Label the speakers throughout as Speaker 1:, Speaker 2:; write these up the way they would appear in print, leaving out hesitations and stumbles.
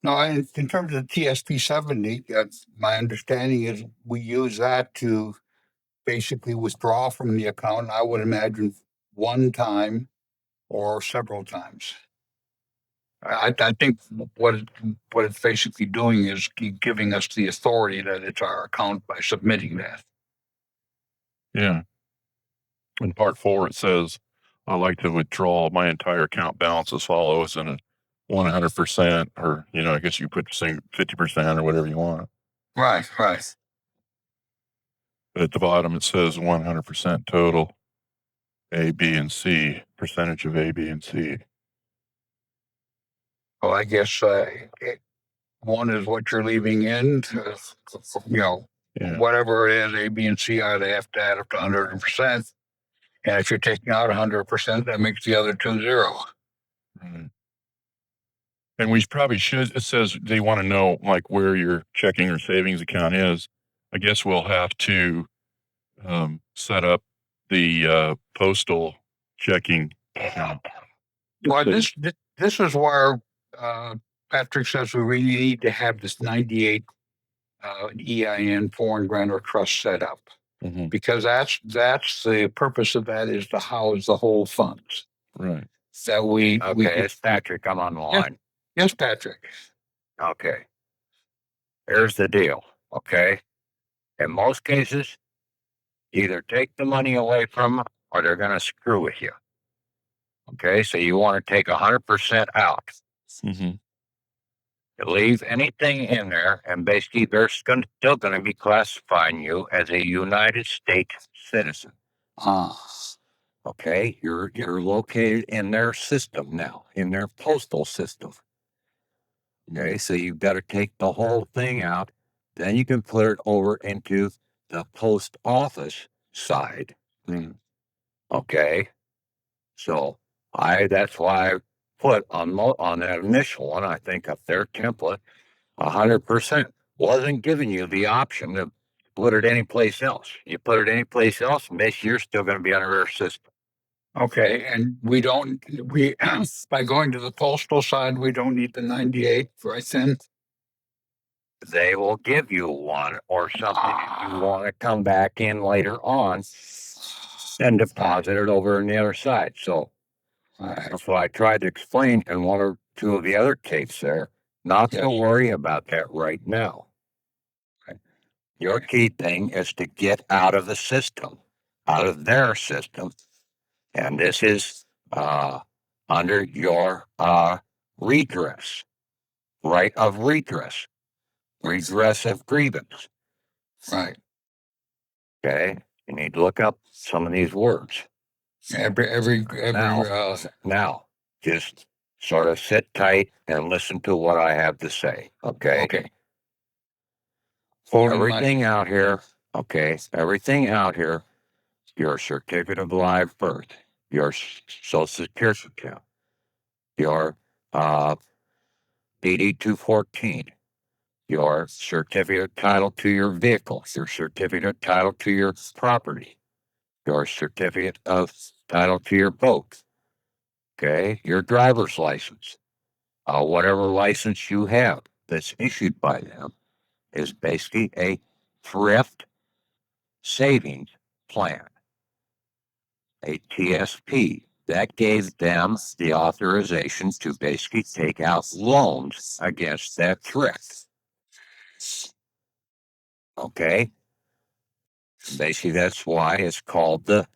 Speaker 1: No, in terms of TSP 70, my understanding is we use that to basically withdraw from the account. I would imagine one time or several times. I think what it's basically doing is giving us the authority that it's our account by submitting that.
Speaker 2: Yeah. In part 4, it says, I like to withdraw my entire account balance as follows in a 100%, or, I guess you put saying 50% or whatever you want.
Speaker 1: Right, right.
Speaker 2: But at the bottom, it says 100% total A, B, and C, percentage of A, B, and C.
Speaker 1: Well, I guess one is what you're leaving in,
Speaker 2: Yeah.
Speaker 1: whatever it is, A, B, and C are, they have to add up to 100%. And if you're taking out 100%, that makes the other two zero.
Speaker 2: Right. And we probably should, it says they want to know like where your checking or savings account is. I guess we'll have to set up the postal checking account.
Speaker 1: Well, this is where uh, Patrick says we really need to have this 98 EIN foreign grantor trust set up, because that's the purpose of that, is to house the whole funds.
Speaker 2: Right.
Speaker 1: So we
Speaker 3: It's Patrick. I'm on the line.
Speaker 1: Yes, Patrick.
Speaker 3: Okay. Here's the deal. Okay. In most cases, either take the money away from them or they're going to screw with you. Okay. So you want to take 100% out.
Speaker 2: Mm-hmm.
Speaker 3: Leave anything in there, and basically they're still going to be classifying you as a United States citizen. Okay, you're located in their system now, in their postal system. Okay, so you've got to take the whole thing out. Then you can put it over into the post office side. Okay, so that's why I put on that initial one. I think up there template 100% wasn't giving you the option to put it anyplace else. You put it anyplace else, and basically you're still going to be under their system.
Speaker 1: Okay, and we by going to the postal side, we don't need the 98 right then.
Speaker 3: They will give you one or something if you want to come back in later on and deposit it over on the other side. So that's what I tried to explain in one or two of the other tapes there. Not to worry about that right now. Your key thing is to get out of the system, out of their system. And this is under your redress, right of redress of grievance.
Speaker 1: Right.
Speaker 3: Okay. You need to look up some of these words. Now, just sort of sit tight and listen to what I have to say. Okay.
Speaker 1: Okay.
Speaker 3: Everything out here. Okay. Everything out here. Your certificate of live birth, your social security account, your DD 214, your certificate of title to your vehicle, your certificate of title to your property, your certificate of title to your boat, okay, your driver's license, whatever license you have that's issued by them is basically a thrift savings plan, a TSP. That gave them the authorization to basically take out loans against that thrift. Okay? Basically, that's why it's called the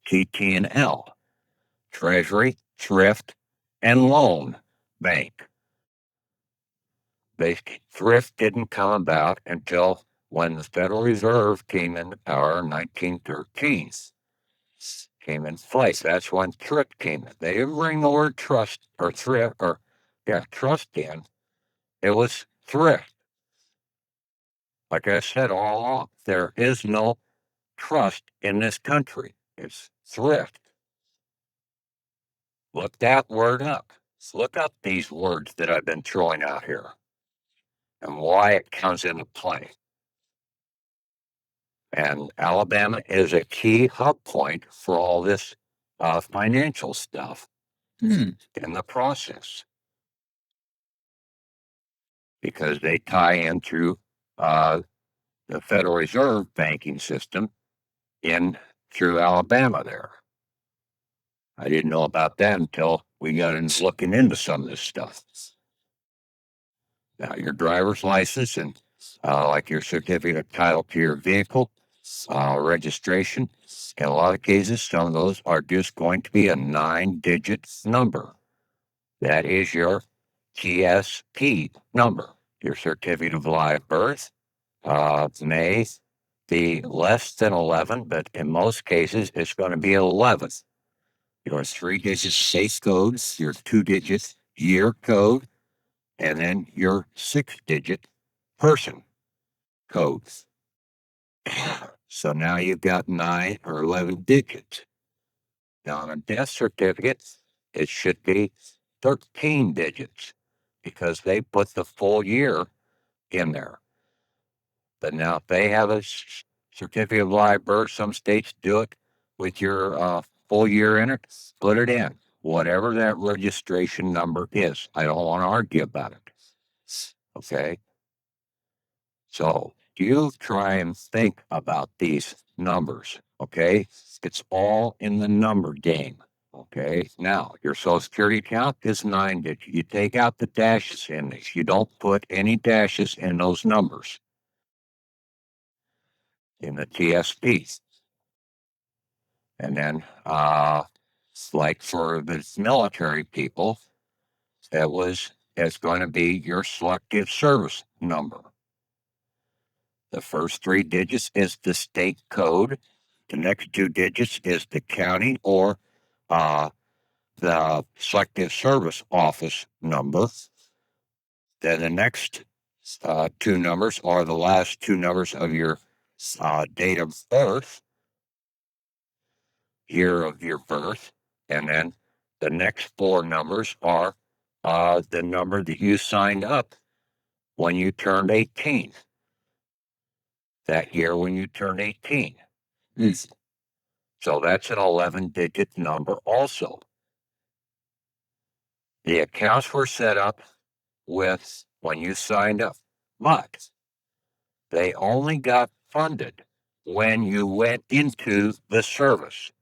Speaker 3: TT&L, Treasury, Thrift, and Loan Bank. Basically, thrift didn't come about until when the Federal Reserve came into power in 1913. Came in place. That's when thrift came in. They didn't bring the word trust or thrift trust in. It was thrift. Like I said all along, there is no trust in this country. It's thrift. Look that word up. Look up these words that I've been throwing out here and why it comes into play. And Alabama is a key hub point for all this financial stuff in the process. because they tie in through the Federal Reserve banking system in through Alabama there. I didn't know about that until we got into looking into some of this stuff. Now, your driver's license and like your certificate of title to your vehicle, registration, in a lot of cases, some of those are just going to be a 9-digit number. That is your TSP number. Your certificate of live birth may be less than 11, but in most cases, it's going to be 11. Your 3-digit safe codes, your 2-digit year code, and then your 6-digit person codes. So now you've got 9 or 11 digits. Now on a death certificate, it should be 13 digits because they put the full year in there. But now if they have a certificate of live birth, some states do it with your full year in it, put it in, whatever that registration number is. I don't want to argue about it. Okay. So you try and think about these numbers. Okay. It's all in the number game. Okay. Now, your Social Security account is 9 digits. You take out the dashes in these. You don't put any dashes in those numbers in the TSP. And then, like for the military people, it's going to be your selective service number. The first 3 digits is the state code. The next 2 digits is the county or the selective service office number. Then the next 2 numbers are the last 2 numbers of your date of birth, year of your birth, and then the next 4 numbers are the number that you signed up when you turned 18. That year when you turned 18. So that's an 11-digit number also. The accounts were set up with when you signed up, but they only got funded when you went into the service.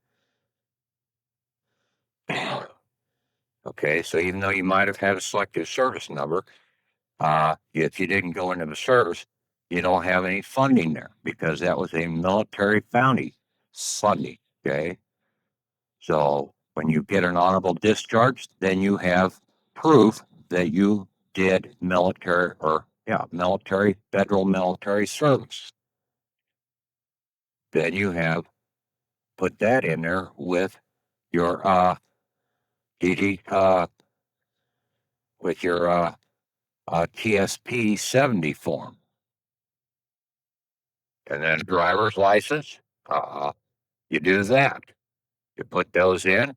Speaker 3: Okay, so even though you might have had a selective service number, if you didn't go into the service, you don't have any funding there because that was a military funding. Okay, so when you get an honorable discharge, then you have proof that you did federal military service. Then you have put that in there with your TSP 70 form. And then driver's license, you do that. You put those in.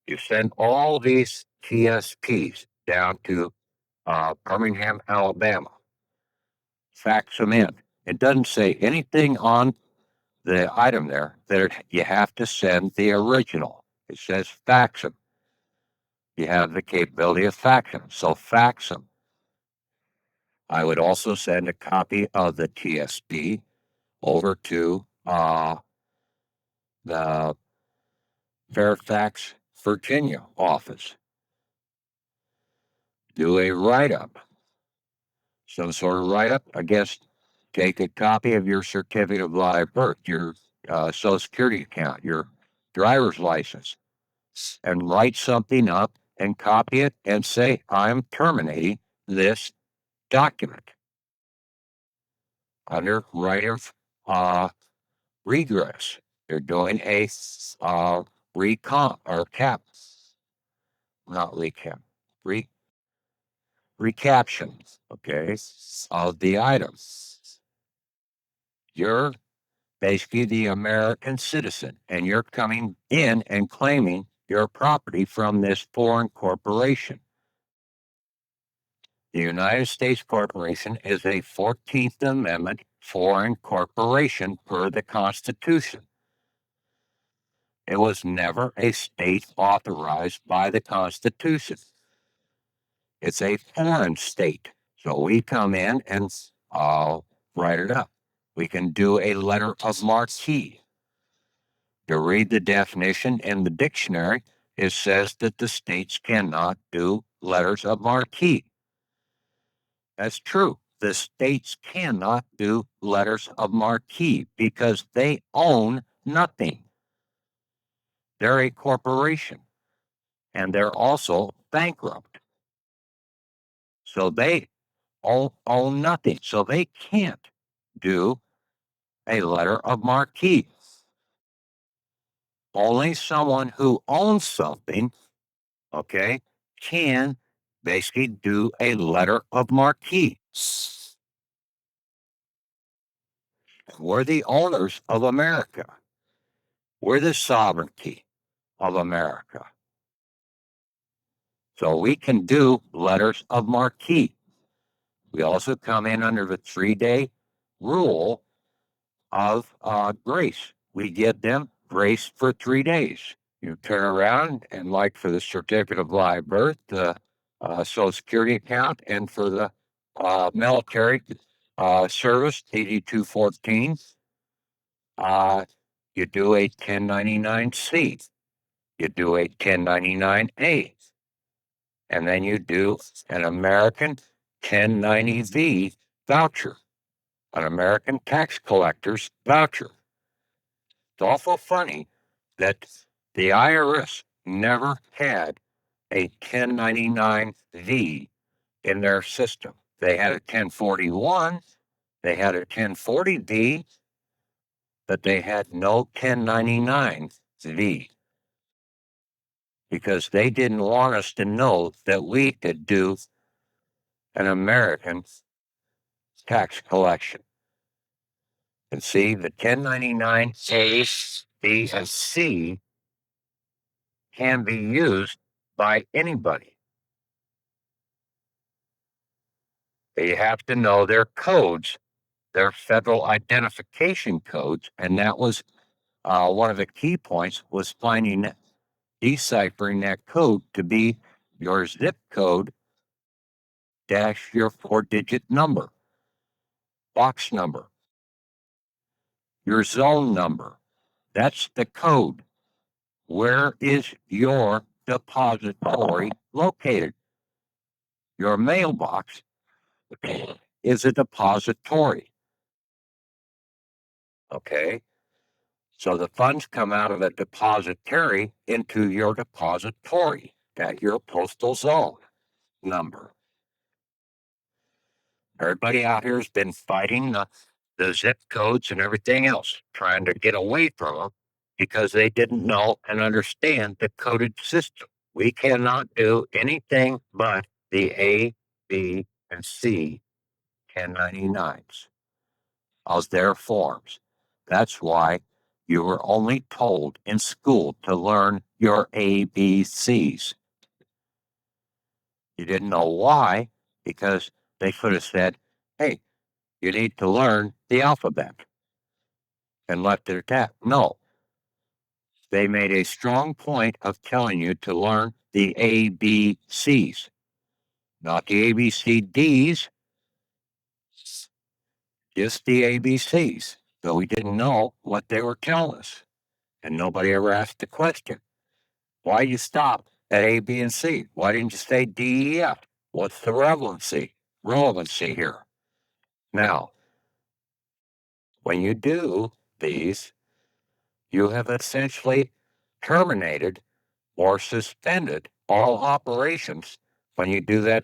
Speaker 3: You send all these TSPs down to Birmingham, Alabama. Fax them in. It doesn't say anything on the item there that you have to send the original. It says fax them. You have the capability of faxing them, so fax them. I would also send a copy of the TSP over to the Fairfax, Virginia office. Do a write-up, some sort of write-up. I guess take a copy of your certificate of live birth, your Social Security account, your driver's license, and write something up and copy it and say, I'm terminating this document under right of regress. They're doing a recon or cap, not recap, recaption, okay, of the items. You're basically the American citizen, and you're coming in and claiming your property from this foreign corporation. The United States Corporation is a 14th Amendment foreign corporation per the Constitution. It was never a state authorized by the Constitution. It's a foreign state. So we come in and write it up. We can do a letter of marque. To read the definition in the dictionary, it says that the states cannot do letters of marque. That's true. The states cannot do letters of marque because they own nothing. They're a corporation and they're also bankrupt. So they own nothing. So they can't do a letter of marque. Only someone who owns something, okay, can basically do a letter of marque. We're the owners of America. We're the sovereignty of America. So we can do letters of marque. We also come in under the 3-day rule of grace. We give them grace for 3 days. You turn around and, like for the certificate of live birth, the Social Security account, and for the military service, 8214, you do a 1099-C, you do a 1099-A, and then you do an American 1090-V voucher, an American tax collector's voucher. It's awful funny that the IRS never had a 1099-V in their system. They had a 1041, they had a 1040-V, but they had no 1099-V because they didn't want us to know that we could do an American tax collection. And see, the 1099-A, B, and C can be used by anybody. They have to know their codes, their federal identification codes, and that was one of the key points was deciphering that code to be your zip code dash your 4-digit number, box number, your zone number. That's the code. Where is your depository located? Your mailbox is a depository. Okay. So the funds come out of the depository into your depository at your postal zone number. Everybody out here has been fighting the zip codes and everything else, trying to get away from them because they didn't know and understand the coded system. We cannot do anything but the A, B, and C 1099s as their forms. That's why you were only told in school to learn your ABCs. You didn't know why, because they could have said, hey, you need to learn the alphabet and left it at that. No, they made a strong point of telling you to learn the ABCs, not the ABCDs, just the ABCs. So we didn't know what they were telling us. And nobody ever asked the question. Why you stop at A, B, and C? Why didn't you say D, E, F? What's the relevancy here? Now, when you do these, you have essentially terminated or suspended all operations when you do that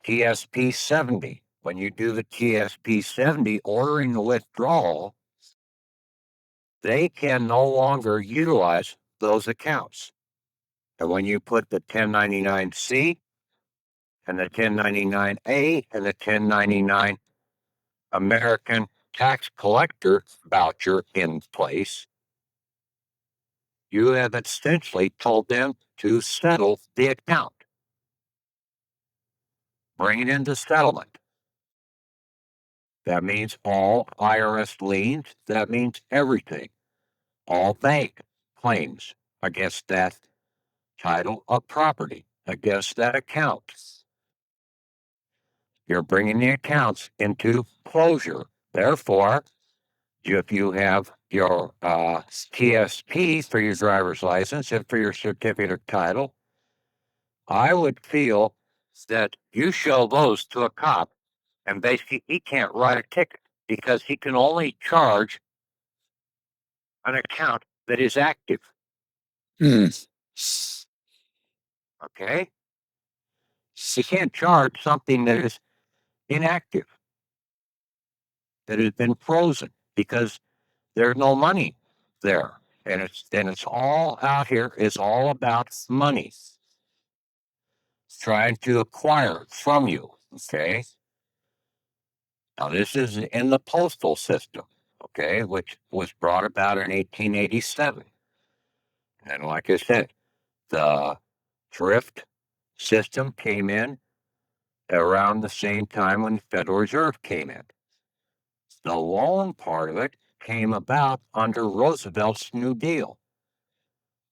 Speaker 3: TSP 70. When you do the TSP 70 ordering the withdrawal, they can no longer utilize those accounts. And when you put the 1099-C and the 1099-A and the 1099 American tax collector voucher in place, you have essentially told them to settle the account. Bring it into settlement. That means all IRS liens. That means everything. All bank claims against that title of property, against that account. you're bringing the accounts into closure. Therefore, if you have your TSP for your driver's license and for your certificate of title, I would feel that you show those to a cop, and basically he can't write a ticket because he can only charge an account that is active. Okay? He can't charge something that is inactive, that has been frozen because there's no money there. And it's all out here is all about money. It's trying to acquire it from you. Okay. Now this is in the postal system, okay, which was brought about in 1887. And like I said, the thrift system came in around the same time when the Federal Reserve came in. The loan part of it came about under Roosevelt's New Deal.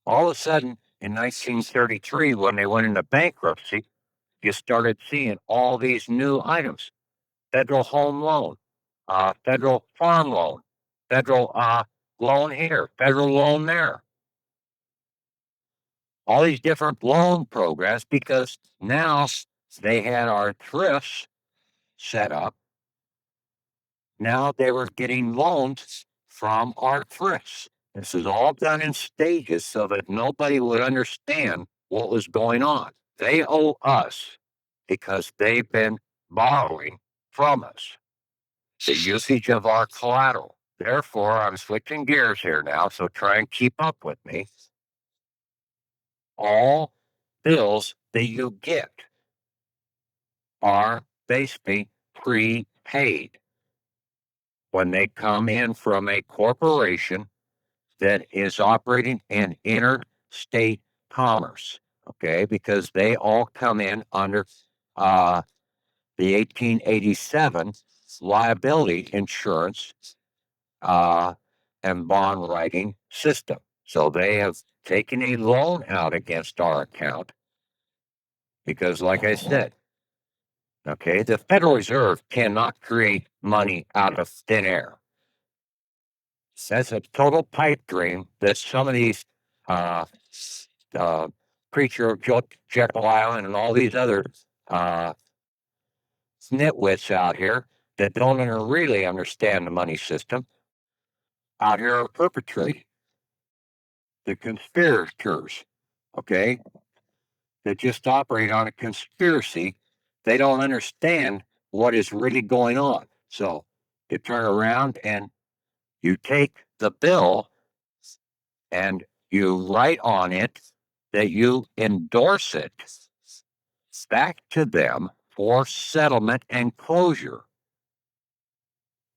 Speaker 3: All of a sudden, in 1933, when they went into bankruptcy, you started seeing all these new items: federal home loan, federal farm loan, federal loan here, federal loan there. All these different loan programs because now they had our thrifts set up. Now they were getting loans from our thrifts. This is all done in stages so that nobody would understand what was going on. They owe us because they've been borrowing from us the usage of our collateral. Therefore, I'm switching gears here now, so try and keep up with me. All bills that you get are basically prepaid when they come in from a corporation that is operating in interstate commerce, okay, because they all come in under the 1887 liability insurance and bond writing system. So they have taken a loan out against our account because, like I said, okay, the Federal Reserve cannot create money out of thin air. That's a total pipe dream that some of these Preacher of Jekyll Island and all these other nitwits out here that don't really understand the money system out here are perpetrating. The conspirators, okay, that just operate on a conspiracy, they don't understand what is really going on. So you turn around and you take the bill and you write on it that you endorse it back to them for settlement and closure.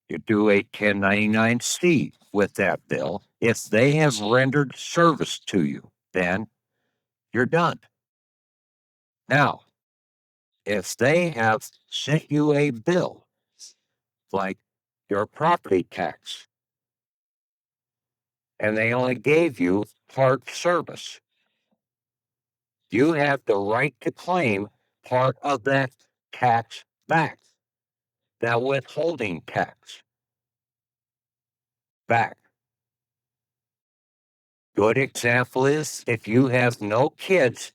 Speaker 3: You do a 1099-C with that bill. If they have rendered service to you, then you're done. Now, if they have sent you a bill, like your property tax, and they only gave you part service, you have the right to claim part of that tax back, that withholding tax back. Good example is if you have no kids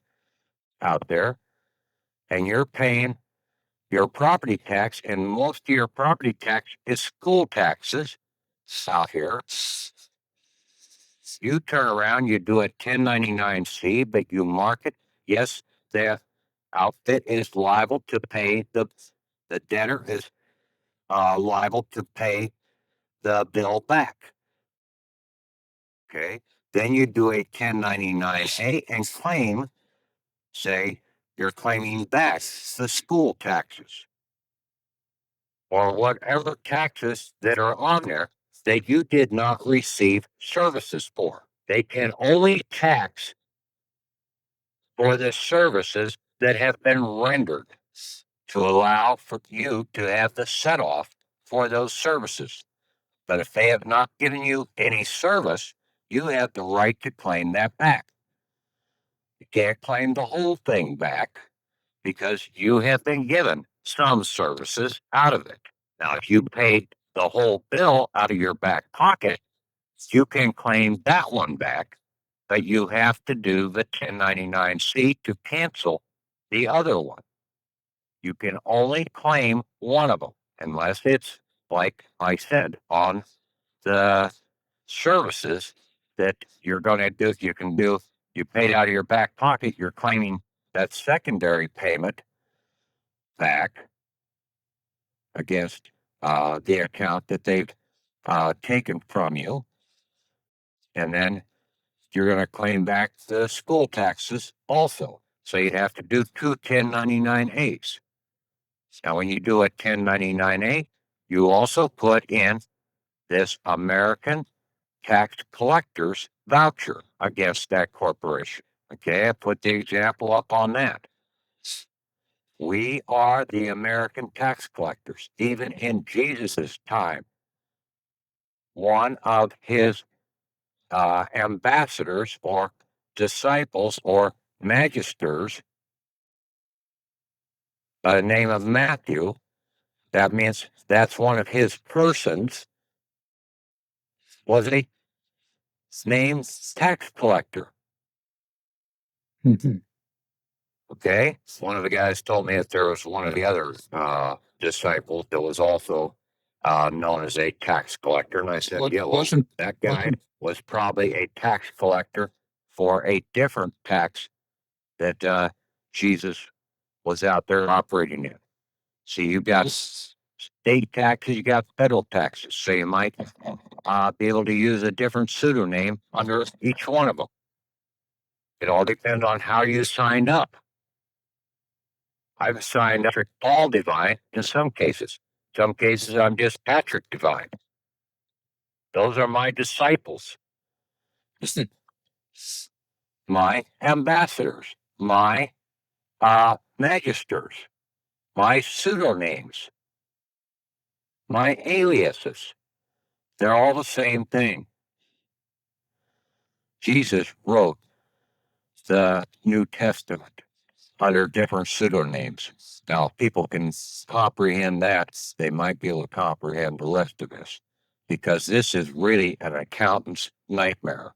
Speaker 3: out there and you're paying your property tax, and most of your property tax is school taxes out here. You turn around, you do a 1099-C, but you mark it. Yes, the outfit is liable to pay the debtor is liable to pay the bill back. Okay. Then you do a 1099-A and claim, say, you're claiming back the school taxes or whatever taxes that are on there that you did not receive services for. They can only tax for the services that have been rendered to allow for you to have the set off for those services. But if they have not given you any service, you have the right to claim that back. You can't claim the whole thing back because you have been given some services out of it. Now, if you paid the whole bill out of your back pocket, you can claim that one back, but you have to do the 1099-C to cancel the other one. You can only claim one of them unless it's, like I said, on the services that you're going to do. You can do, you paid out of your back pocket, you're claiming that secondary payment back against the account that they've taken from you. And then you're going to claim back the school taxes also. So you'd have to do two 1099-As. Now, when you do a 1099-A, you also put in this American tax collector's voucher against that corporation. Okay, I put the example up on that. We are the American tax collectors. Even in Jesus's time, one of his ambassadors or disciples or magisters by the name of Matthew, that means that's one of his persons, was a named tax collector. Okay, one of the guys told me that there was one of the other disciples that was also known as a tax collector, and I said,
Speaker 1: What-
Speaker 3: "Yeah, well,
Speaker 1: wasn't-
Speaker 3: that guy was probably a tax collector for a different tax that Jesus was out there operating in." See, you got state taxes, you got federal taxes, so you might be able to use a different pseudonym under each one of them. It all depends on how you signed up. I've signed up for Paul Divine in some cases. Some cases, I'm just Patrick Divine. Those are my disciples, my ambassadors, my magisters, my pseudonyms, my aliases. They're all the same thing. Jesus wrote the New Testament under different pseudonyms. Now, people can comprehend that. They might be able to comprehend the rest of this because this is really an accountant's nightmare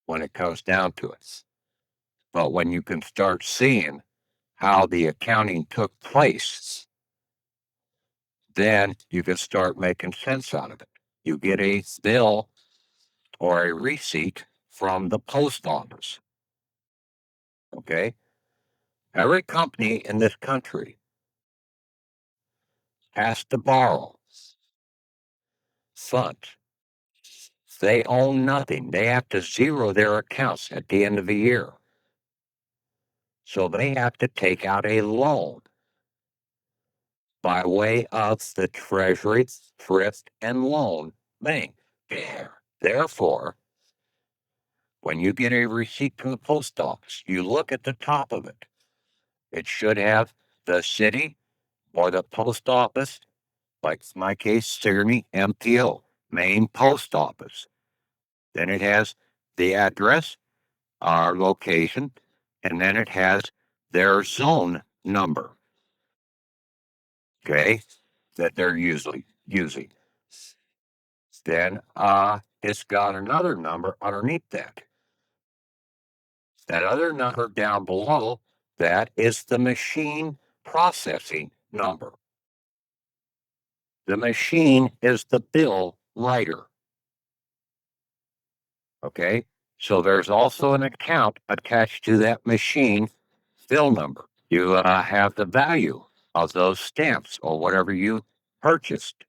Speaker 3: when it comes down to it. But when you can start seeing how the accounting took place, then you can start making sense out of it. You get a bill or a receipt from the post office. Okay? Every company in this country has to borrow funds. They own nothing. They have to zero their accounts at the end of the year. So they have to take out a loan by way of the Treasury Thrift and Loan Bank. Therefore, when you get a receipt from the post office, you look at the top of it. It should have the city or the post office, like in my case, Sigourney MPO, Main Post Office. Then it has the address, our location, and then it has their zone number. Okay, that they're usually using. Then it's got another number underneath that. That other number down below that is the machine processing number. The machine is the bill writer. Okay, so there's also an account attached to that machine bill number. You have the value of those stamps or whatever you purchased.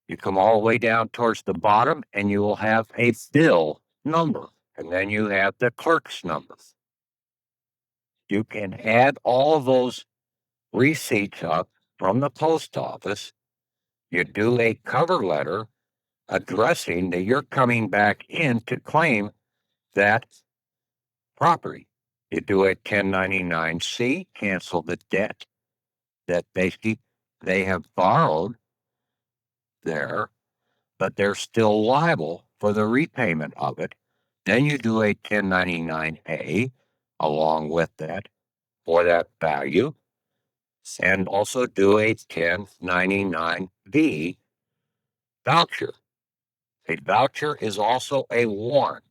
Speaker 3: You come all the way down towards the bottom and you will have a bill number. And then you have the clerk's number. You can add all of those receipts up from the post office. You do a cover letter addressing that you're coming back in to claim that property. You do a 1099-C, cancel the debt that basically they have borrowed there, but they're still liable for the repayment of it. Then you do a 1099-A along with that for that value. and also do a 1099-V voucher. A voucher is also a warrant.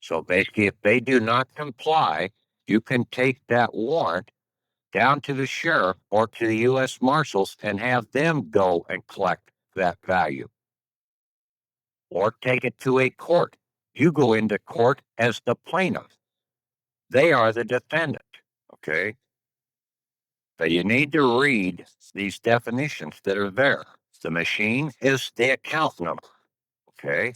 Speaker 3: So basically, if they do not comply, you can take that warrant down to the sheriff or to the U.S. Marshals and have them go and collect that value. Or take it to a court. You go into court as the plaintiff. They are the defendant. Okay. But you need to read these definitions that are there. The machine is the account number. Okay.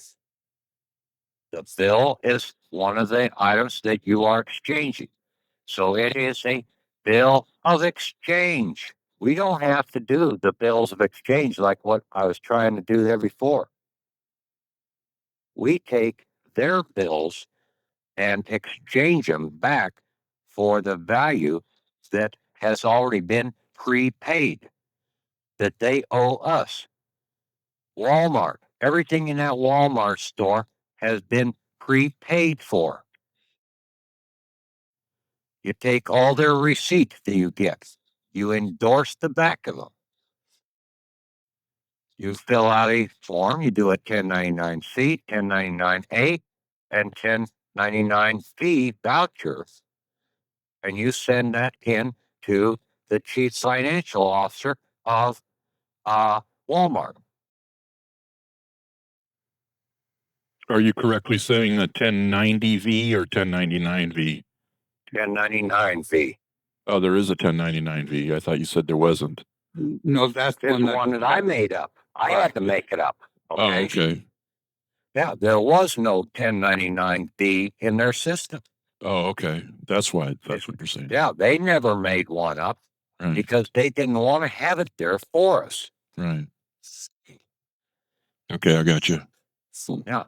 Speaker 3: The bill is one of the items that you are exchanging. So it is a bill of exchange. We don't have to do the bills of exchange like what I was trying to do there before. We take their bills and exchange them back for the value that has already been prepaid, that they owe us. Walmart, everything in that Walmart store has been prepaid for. You take all their receipts that you get, you endorse the back of them. You fill out a form, you do a 1099-C, 1099-A, and 1099-B voucher, and you send that in to the chief financial officer of Walmart.
Speaker 2: Are you correctly saying a 1090V or 1099V?
Speaker 3: 1099-V.
Speaker 2: Oh, there is a 1099V. I thought you said there wasn't.
Speaker 1: No, that's
Speaker 3: There's one that I made up. I had to make it up.
Speaker 2: Oh, okay.
Speaker 3: Yeah, there was no 1099-B in their system.
Speaker 2: Oh, okay. That's what you're saying.
Speaker 3: Yeah, they never made one up
Speaker 2: Right.
Speaker 3: because they didn't want to have it there for us.
Speaker 2: Right. Okay, I got you.
Speaker 3: Yeah.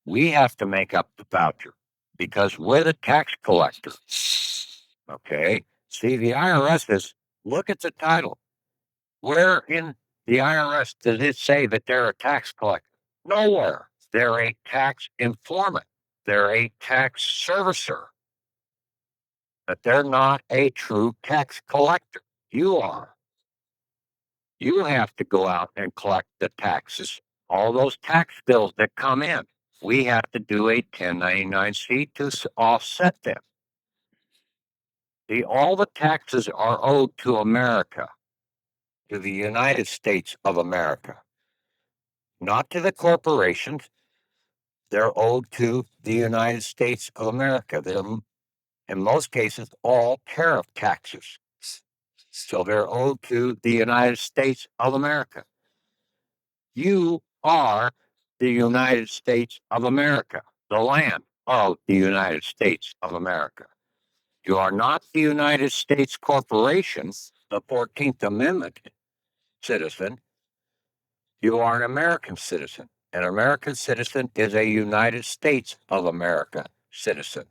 Speaker 3: We have to make up the voucher because we're the tax collector. Okay. See, the IRS is, look at the title. Where in the IRS does it say that they're a tax collector? Nowhere. They're a tax informant. They're a tax servicer. But they're not a true tax collector. You are. You have to go out and collect the taxes, all those tax bills that come in. We have to do a 1099-C to offset them. All the taxes are owed to America, to the United States of America, not to the corporations. They're owed to the United States of America. They're, in most cases, all tariff taxes. So they're owed to the United States of America. You are the United States of America, the land of the United States of America. You are not the United States Corporation, the 14th Amendment citizen. You are an American citizen. An American citizen is a United States of America citizen.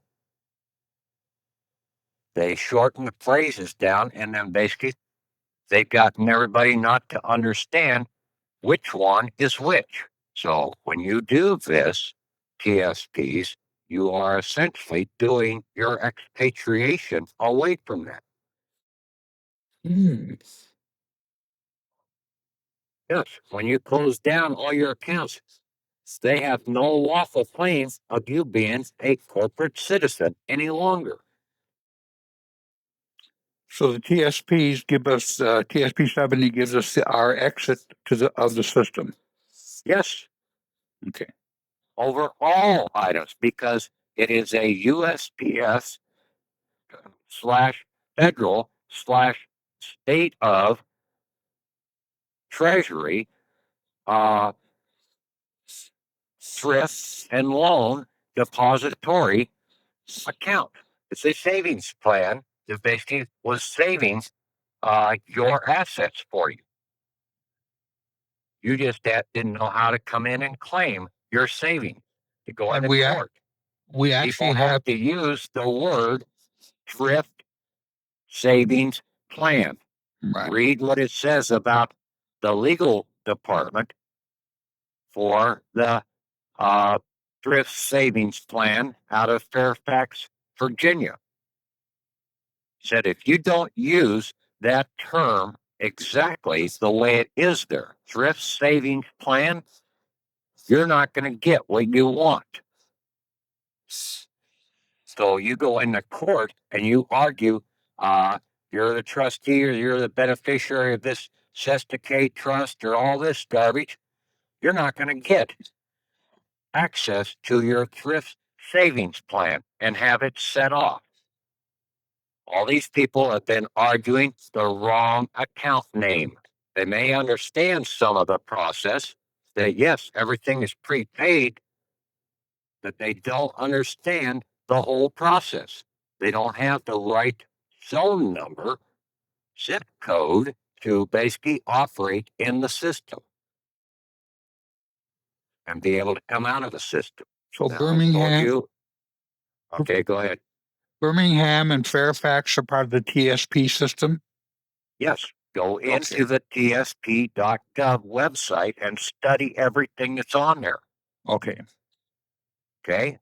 Speaker 3: They shorten the phrases down, and then basically they've gotten everybody not to understand which one is which. So when you do this, TSPs, you are essentially doing your expatriation away from that. Yes, when you close down all your accounts, they have no lawful claim of you being a corporate citizen any longer.
Speaker 1: So the TSPs give us TSP 70 gives us our exit of the system.
Speaker 3: Yes.
Speaker 1: Okay.
Speaker 3: Over all items, because it is a USPS / federal / state of treasury thrift and loan depository account. It's a savings plan that basically was saving your assets for you. You just didn't know how to come in and claim your savings to go
Speaker 1: And
Speaker 3: into court.
Speaker 1: we
Speaker 3: People
Speaker 1: actually
Speaker 3: have to use the word thrift savings plan.
Speaker 1: right.
Speaker 3: Read what it says about the legal department for the thrift savings plan out of Fairfax, Virginia. said if you don't use that term exactly the way it is there, thrift savings plan, you're not going to get what you want. So you go into court and you argue, you're the trustee or you're the beneficiary of this Cesta K trust or all this garbage. You're not going to get access to your thrift savings plan and have it set off. All these people have been arguing the wrong account name. They may understand some of the process, that yes, everything is prepaid, but they don't understand the whole process. They don't have the right zone number, zip code to basically operate in the system and be able to come out of the system.
Speaker 1: So
Speaker 3: Now, I told you. Okay, go ahead.
Speaker 1: Birmingham and Fairfax are part of the TSP system.
Speaker 3: Yes, go into the tsp.gov website and study everything that's on there.
Speaker 1: Okay.
Speaker 3: Okay.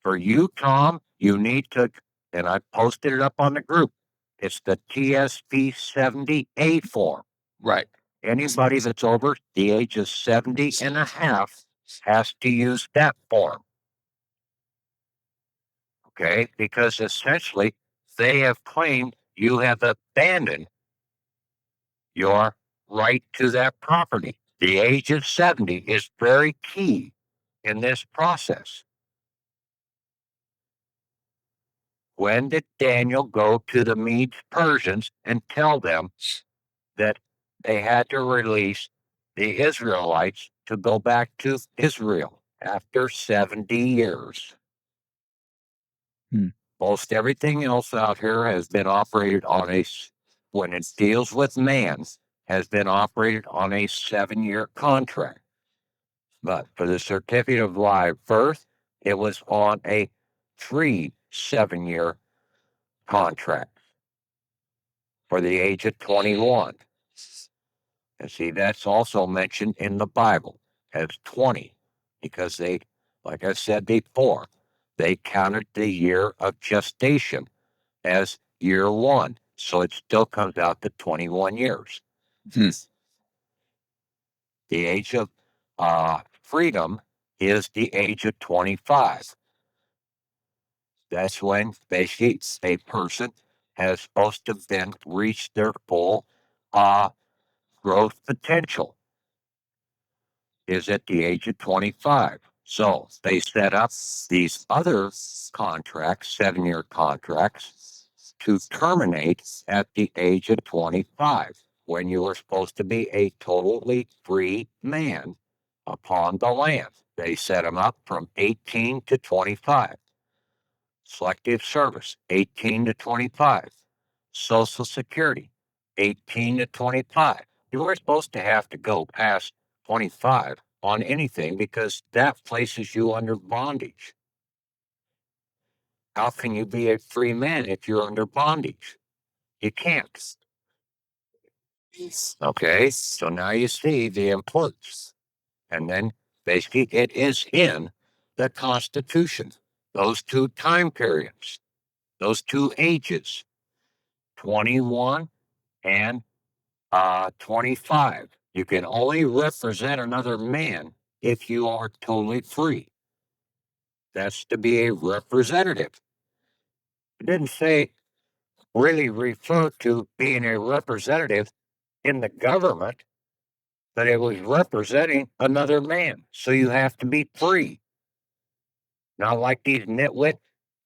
Speaker 3: For you, Tom, you need to, and I posted it up on the group. It's the TSP 70A form.
Speaker 1: Right.
Speaker 3: Anybody that's over the age of 70 and a half has to use that form. Okay. Because essentially they have claimed you have abandoned your right to that property. The age of 70 is very key in this process. When did Daniel go to the Medes Persians and tell them that they had to release the Israelites to go back to Israel after 70 years?
Speaker 1: Hmm.
Speaker 3: Most everything else out here has been operated on when it deals with man, has been operated on a 7-year contract. But for the certificate of live birth, it was on a 7-year contract for the age of 21. And see, that's also mentioned in the Bible as 20, because they, like I said before, they counted the year of gestation as year 1. So it still comes out to 21 years.
Speaker 1: Hmm.
Speaker 3: The age of freedom is the age of 25. That's when basically a person has supposed to then reach their full growth potential, is at the age of 25. So they set up these other contracts, 7-year contracts, to terminate at the age of 25, when you were supposed to be a totally free man upon the land. They set them up from 18 to 25. Selective service, 18 to 25. Social Security, 18 to 25. You weren't supposed to have to go past 25 on anything because that places you under bondage. How can you be a free man if you're under bondage? You can't. Okay, so now you see the importance. And then basically it is in the Constitution, those two time periods, those two ages, 21 and 25. You can only represent another man if you are totally free. That's to be a representative. It didn't say really refer to being a representative in the government, but it was representing another man. So you have to be free. Not like these nitwit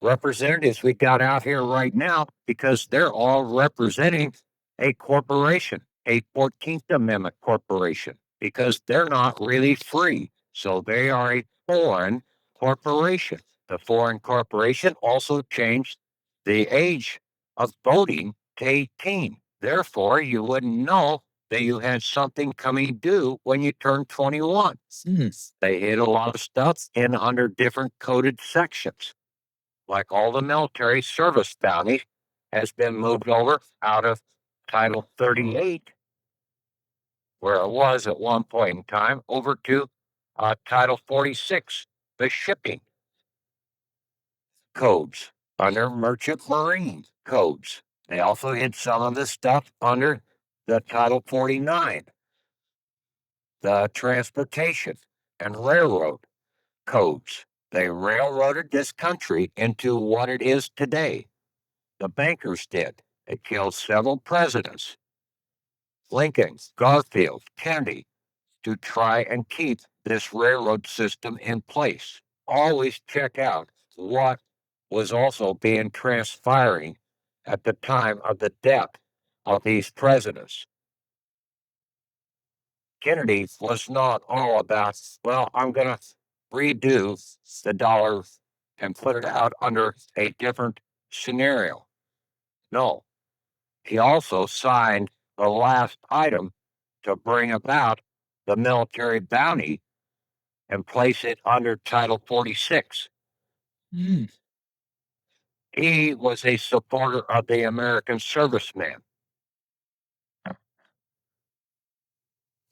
Speaker 3: representatives we got out here right now, because they're all representing a corporation, a 14th Amendment corporation, because they're not really free. So they are a foreign corporation. The foreign corporation also changed the age of voting to 18. Therefore, you wouldn't know that you had something coming due when you turned 21. They hid a lot of stuff in under different coded sections. Like all the military service bounty has been moved over out of Title 38, where it was at one point in time, over to Title 46, the shipping codes under merchant marine codes. They also hid some of this stuff under the Title 49, the transportation and railroad codes. They railroaded this country into what it is today. The bankers did. They killed several presidents, Lincoln, Garfield, Kennedy, to try and keep this railroad system in place. Always check out what was also being transpiring at the time of the death of these presidents. Kennedy was not all about, well, I'm going to redo the dollar and put it out under a different scenario. No, he also signed the last item to bring about the military bounty and place it under Title 46. He was a supporter of the American serviceman.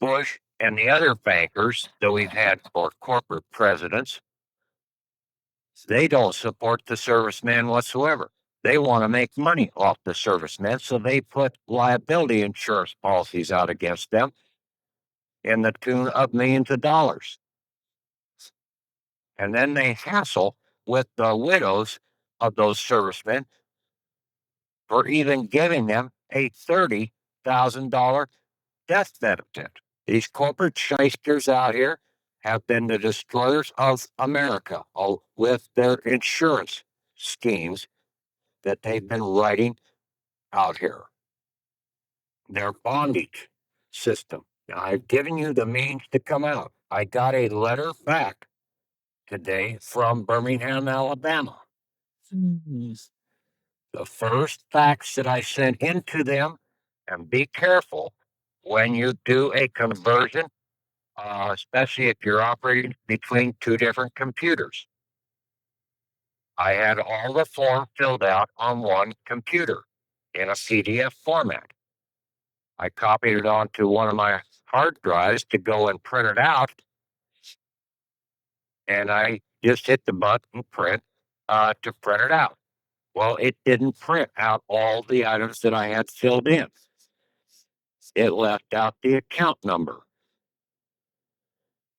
Speaker 3: Bush and the other bankers that we've had for corporate presidents, they don't support the serviceman whatsoever. They want to make money off the servicemen, so they put liability insurance policies out against them in the tune of millions of dollars. And then they hassle with the widows of those servicemen for even giving them a $30,000 death benefit. These corporate shysters out here have been the destroyers of America with their insurance schemes that they've been writing out here. Their bondage system. Now, I've given you the means to come out. I got a letter back today from Birmingham, Alabama. The first fax that I sent into them, and be careful when you do a conversion, especially if you're operating between two different computers. I had all the form filled out on one computer in a PDF format. I copied it onto one of my hard drives to go and print it out, and I just hit the button print to print it out. Well, it didn't print out all the items that I had filled in. It left out the account number.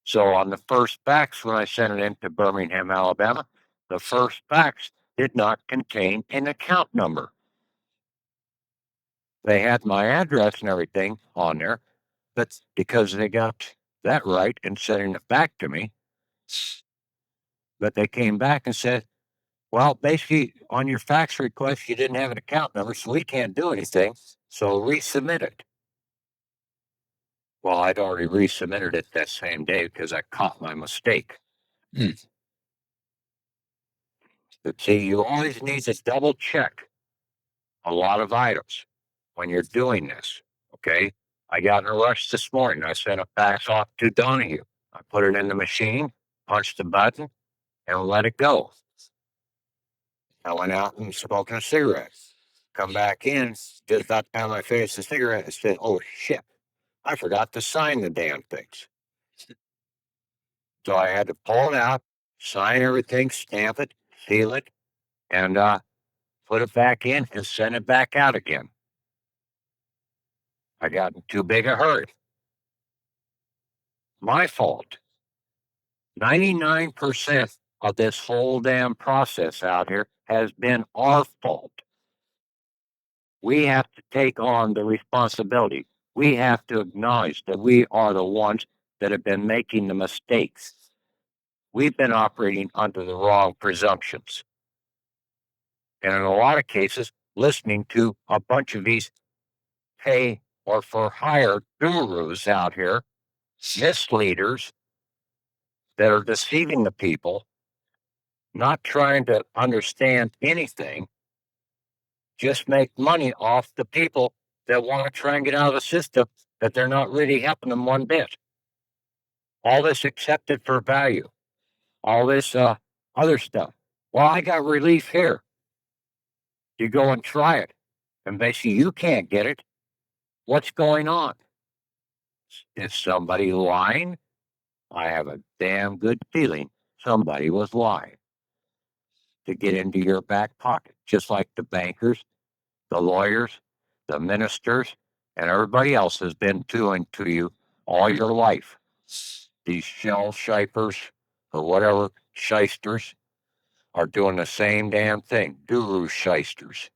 Speaker 3: So on the first fax, when I sent it into Birmingham, Alabama, the first fax did not contain an account number. They had my address and everything on there, but because they got that right and sending it back to me, but they came back and said, well, basically on your fax request, you didn't have an account number, so we can't do anything. So resubmit it. Well, I'd already resubmitted it that same day because I caught my mistake. But see, you always need to double check a lot of items when you're doing this. Okay. I got in a rush this morning. I sent a fax off to Donahue. I put it in the machine, punched the button, and let it go. I went out and smoked a cigarette. Come back in, just about the time I finished the cigarette, I said, oh shit, I forgot to sign the damn things. So I had to pull it out, sign everything, stamp it, seal it, and put it back in and send it back out again. I got in too big a hurry. My fault. 99% of this whole damn process out here has been our fault. We have to take on the responsibility. We have to acknowledge that we are the ones that have been making the mistakes. We've been operating under the wrong presumptions. And in a lot of cases, listening to a bunch of these pay or for hire gurus out here, misleaders that are deceiving the people, not trying to understand anything, just make money off the people that want to try and get out of the system that they're not really helping them one bit. All this accepted for value, all this other stuff. Well, I got relief here. You go and try it, and basically you can't get it. What's going on? Is somebody lying? I have a damn good feeling somebody was lying to get into your back pocket, just like the bankers the lawyers, the ministers, and everybody else has been doing to you all your life. These shell shipers or whatever shysters are doing the same damn thing. Guru shysters,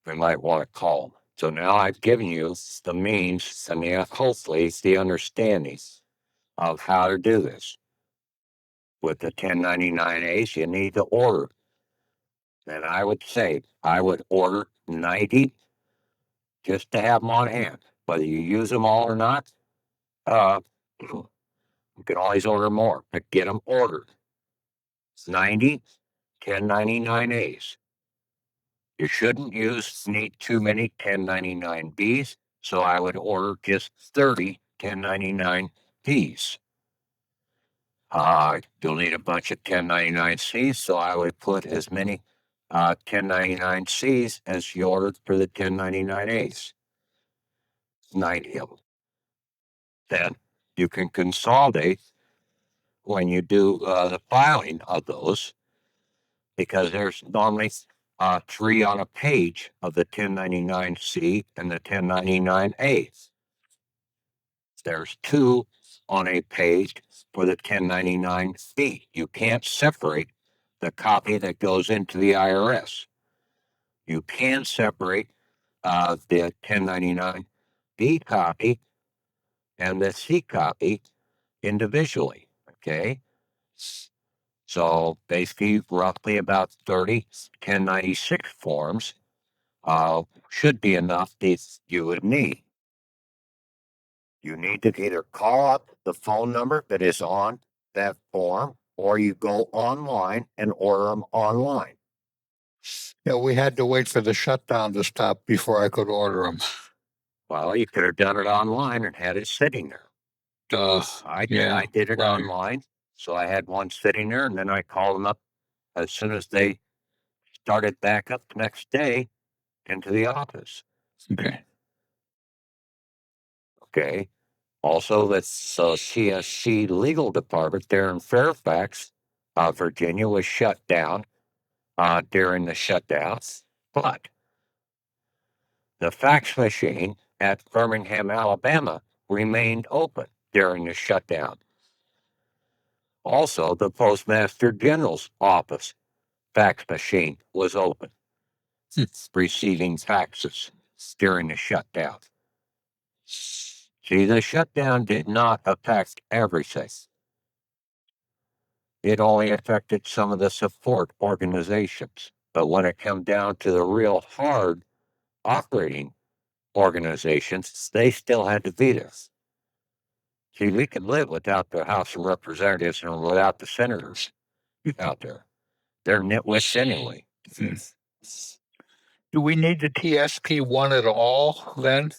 Speaker 3: we might want to call them. So now I've given you the means and hopefully the understanding of how to do this. With the 1099As, you need to order. And I would say I would order 90 just to have them on hand. Whether you use them all or not, you can always order more, but get them ordered. 90 1099As. You shouldn't need too many 1099Bs, so I would order just 30 1099Ds. You'll need a bunch of 1099Cs, so I would put as many 1099Cs as you ordered for the 1099As. 90 of them. Then you can consolidate when you do the filing of those, because there's normally 3 on a page of the 1099C and the 1099A. There's 2 on a page for the 1099B. You can't separate the copy that goes into the IRS. You can separate the 1099B copy and the C copy individually. Okay. So basically, roughly about 30 1096 forms should be enough that you would need. You need to either call up the phone number that is on that form, or you go online and order them online.
Speaker 1: Yeah, we had to wait for the shutdown to stop before I could order them.
Speaker 3: Well, you could have done it online and had it sitting there. I did it
Speaker 1: right.
Speaker 3: online, so I had one sitting there, and then I called them up as soon as they started back up the next day into the office.
Speaker 1: Okay.
Speaker 3: Okay. Also, the CSC legal department there in Fairfax, Virginia, was shut down during the shutdown, but the fax machine at Birmingham, Alabama, remained open during the shutdown. Also, the Postmaster General's office fax machine was open, receiving faxes during the shutdown. See, the shutdown did not affect everything. It only affected some of the support organizations. But when it came down to the real hard operating organizations, they still had to be there. See, we can live without the House of Representatives and without the senators out there. They're nitwits anyway.
Speaker 1: Do we need the TSP1 at all then?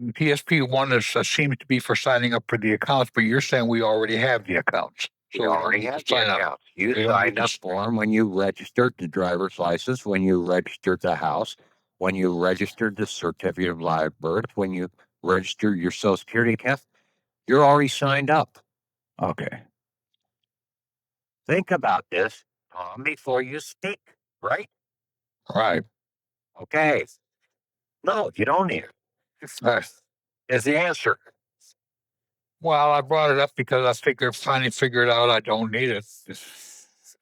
Speaker 1: TSP1 seems to be for signing up for the accounts, but you're saying we already have the accounts.
Speaker 3: You already have the accounts. You signed up for them when you registered the driver's license, when you registered the house, when you registered the certificate of live birth, when you registered your Social Security account. You're already signed up.
Speaker 1: Okay.
Speaker 3: Think about this, Tom, before you speak, right?
Speaker 1: Right.
Speaker 3: Okay. No, you don't need it. Is the answer.
Speaker 1: Well, I brought it up because I finally figured out I don't need it.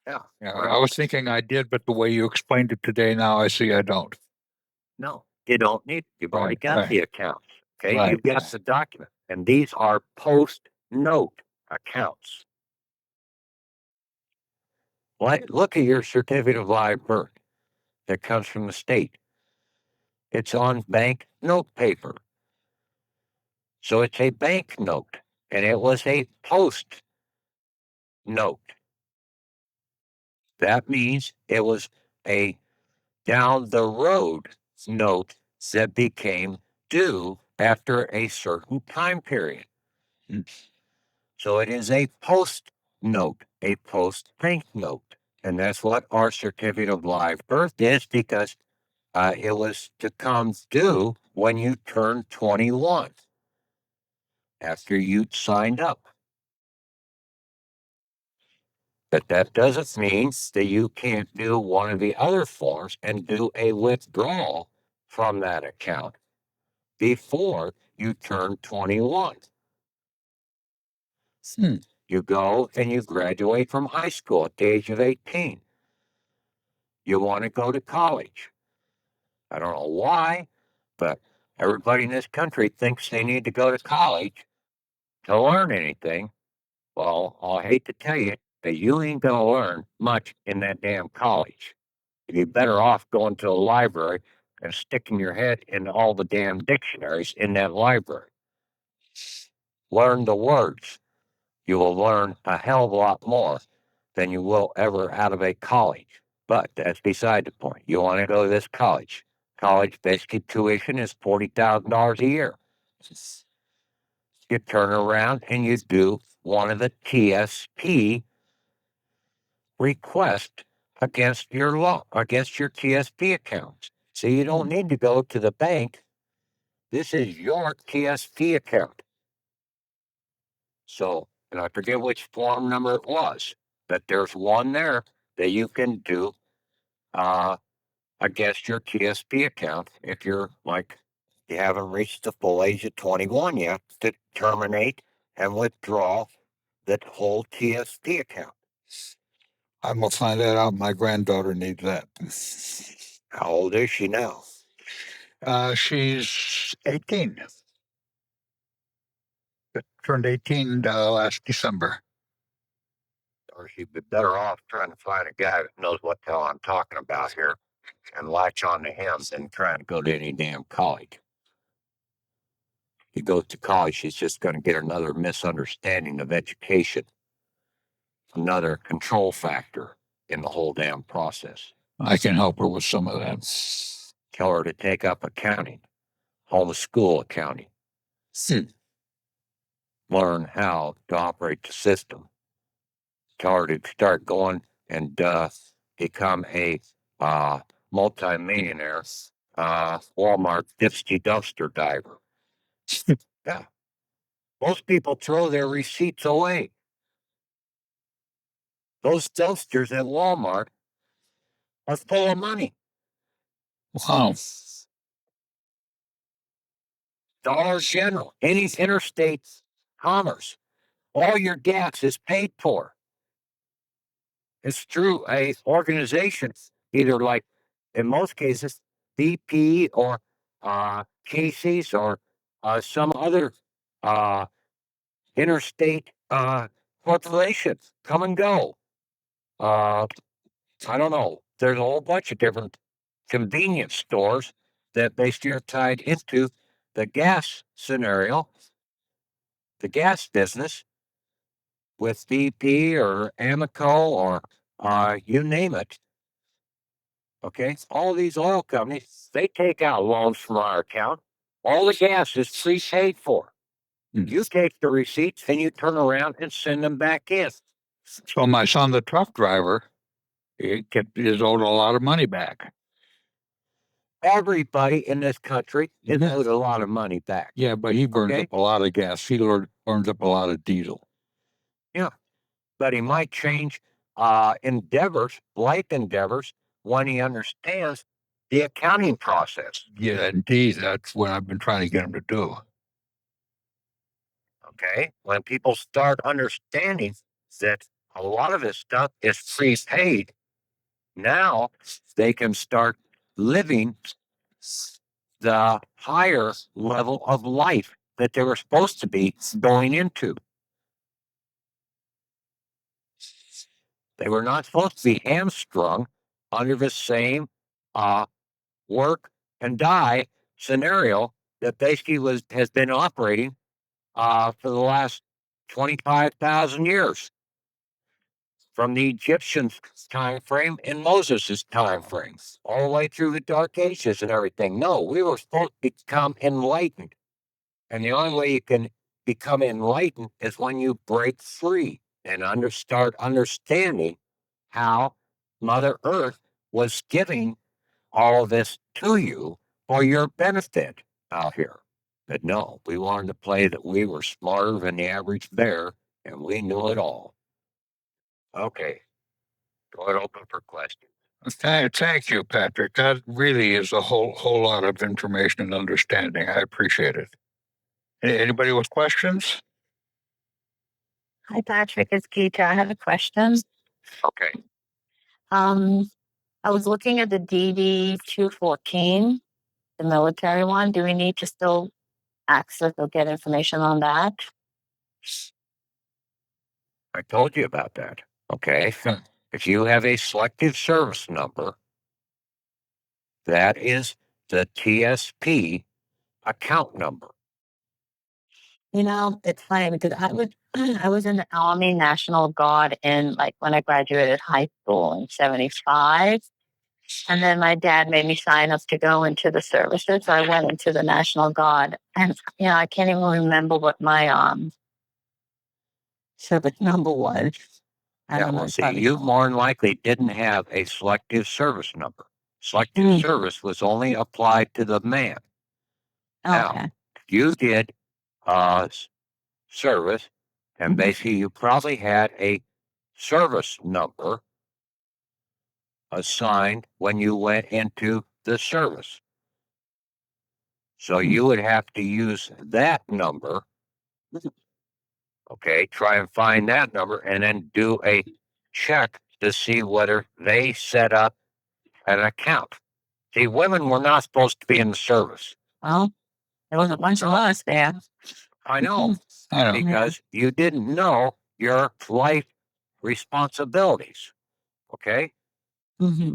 Speaker 3: Yeah.
Speaker 1: I was thinking I did, but the way you explained it today, now I see I don't.
Speaker 3: No, you don't need it. You've already got the accounts. Okay.
Speaker 1: Right.
Speaker 3: You've got the document. And these are post-note accounts. Look at your certificate of live birth that comes from the state. It's on bank note paper. So it's a bank note, and it was a post note. That means it was a down the road note that became due after a certain time period. So it is a post note, a post bank note. And that's what our certificate of live birth is, because it was to come due when you turned 21 after you'd signed up. But that doesn't mean that you can't do one of the other forms and do a withdrawal from that account before you turn 21. You go and you graduate from high school at the age of 18. You want to go to college. I don't know why, but everybody in this country thinks they need to go to college to learn anything. Well, I hate to tell you that you ain't going to learn much in that damn college. You'd be better off going to a library and sticking your head in all the damn dictionaries in that library. Learn the words. You will learn a hell of a lot more than you will ever out of a college. But that's beside the point. You want to go to this college. College basically tuition is $40,000 a year. You turn around and you do one of the TSP requests against your TSP accounts. So you don't need to go to the bank. This is your TSP account. So, and I forget which form number it was, but there's one there that you can do against your TSP account if you're like you haven't reached the full age of 21 yet to terminate and withdraw that whole TSP account.
Speaker 1: I'm gonna find that out. My granddaughter needs that.
Speaker 3: How old is she now?
Speaker 1: She's 18. Turned 18 last December.
Speaker 3: Or she'd be better off trying to find a guy that knows what the hell I'm talking about here and latch on to him than trying to go to any damn college. He goes to college, she's just going to get another misunderstanding of education, another control factor in the whole damn process.
Speaker 1: I can help her with some of that.
Speaker 3: Tell her to take up accounting, homeschool accounting. Learn how to operate the system. Tell her to start going and become a multi-millionaire Walmart dipsty dumpster diver. Yeah. Most people throw their receipts away. Those dumpsters at Walmart are full of money.
Speaker 1: Wow.
Speaker 3: Dollar General, any interstate commerce, all your gas is paid for. It's through a organization, either like in most cases, BP or Casey's or some other interstate corporation. Come and go. I don't know. There's a whole bunch of different convenience stores that basically are tied into the gas scenario, the gas business with BP or Amoco or you name it. Okay, all these oil companies, they take out loans from our account. All the gas is prepaid for. You take the receipts and you turn around and send them back in.
Speaker 1: So my son, the truck driver, he is owed a lot of money back.
Speaker 3: Everybody in this country is owed a lot of money back.
Speaker 1: Yeah, but he burns up a lot of gas. He burns up a lot of diesel.
Speaker 3: Yeah, but he might change endeavors, life endeavors, when he understands the accounting process.
Speaker 1: Yeah, indeed. That's what I've been trying to get him to do.
Speaker 3: Okay, when people start understanding that a lot of this stuff is prepaid, now they can start living the higher level of life that they were supposed to be going into. They were not supposed to be hamstrung under the same work and die scenario that basically has been operating for the last 25,000 years. From the Egyptians' time frame and Moses' time frame, all the way through the Dark Ages and everything. No, we were supposed to become enlightened. And the only way you can become enlightened is when you break free and start understanding how Mother Earth was giving all of this to you for your benefit out here. But no, we wanted to play that we were smarter than the average bear and we knew it all. Okay. Throw it open for questions.
Speaker 1: Thank you, Patrick. That really is a whole lot of information and understanding. I appreciate it. Anybody with questions?
Speaker 4: Hi, Patrick. It's Geeta. I have a question.
Speaker 3: Okay.
Speaker 4: Um, I was looking at the DD 214, the military one. Do we need to still access or get information on that?
Speaker 3: I told you about that. Okay. If you have a selective service number, that is the TSP account number.
Speaker 4: You know, it's funny because I was in the Army National Guard in like when I graduated high school in 75. And then my dad made me sign up to go into the services. So I went into the National Guard. And I can't even remember what my service number was. I
Speaker 3: Yeah,
Speaker 4: don't know.
Speaker 3: well,
Speaker 4: It's
Speaker 3: see,
Speaker 4: probably
Speaker 3: you more than likely didn't have a selective service number. Selective service was only applied to the man. Now,
Speaker 4: okay.
Speaker 3: you did service, and basically you probably had a service number assigned when you went into the service. So you would have to use that number. Okay, try and find that number and then do a check to see whether they set up an account. See, women were not supposed to be in the service.
Speaker 4: Well, there was a bunch of us there.
Speaker 3: I know,
Speaker 1: I know.
Speaker 3: because you didn't know your life responsibilities. Okay,
Speaker 4: Mm-hmm.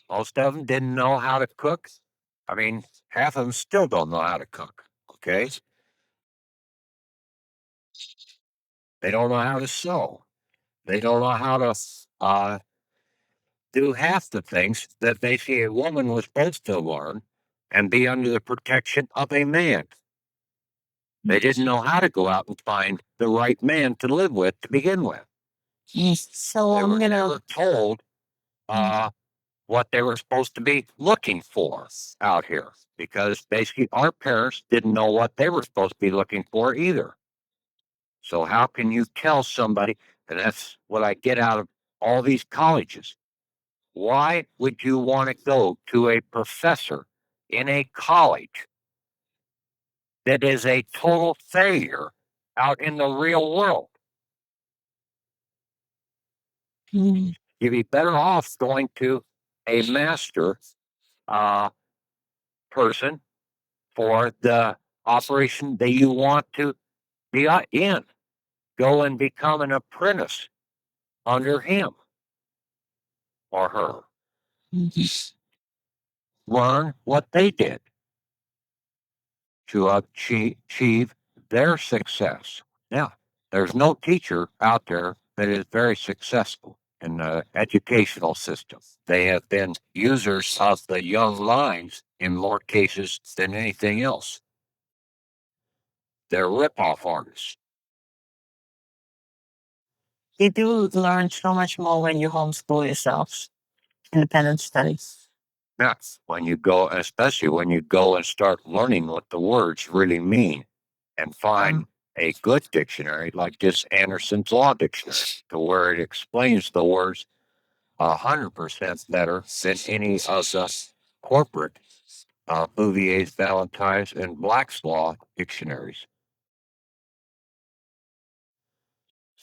Speaker 3: most of them didn't know how to cook. I mean, half of them still don't know how to cook. Okay, they don't know how to sew. They don't know how to do half the things that basically a woman was supposed to learn and be under the protection of a man. They didn't know how to go out and find the right man to live with to begin with.
Speaker 4: So
Speaker 3: They
Speaker 4: I'm
Speaker 3: were
Speaker 4: gonna.
Speaker 3: never told what they were supposed to be looking for out here, because basically our parents didn't know what they were supposed to be looking for either. So how can you tell somebody? And that's what I get out of all these colleges. Why would you want to go to a professor in a college that is a total failure out in the real world?
Speaker 4: Mm,
Speaker 3: You'd be better off going to a master person for the operation that you want to be in. Go and become an apprentice under him or her. Learn what they did to achieve their success. Now, there's no teacher out there that is very successful in the educational system. They have been users of the young minds in more cases than anything else. They're rip-off artists.
Speaker 4: You do learn so much more when you homeschool yourself. Independent studies.
Speaker 3: Now, when you go, especially when you go and start learning what the words really mean and find a good dictionary like this Anderson's Law Dictionary, to where it explains the words 100% better than any of the corporate Bouvier's, Valentine's, and Black's Law dictionaries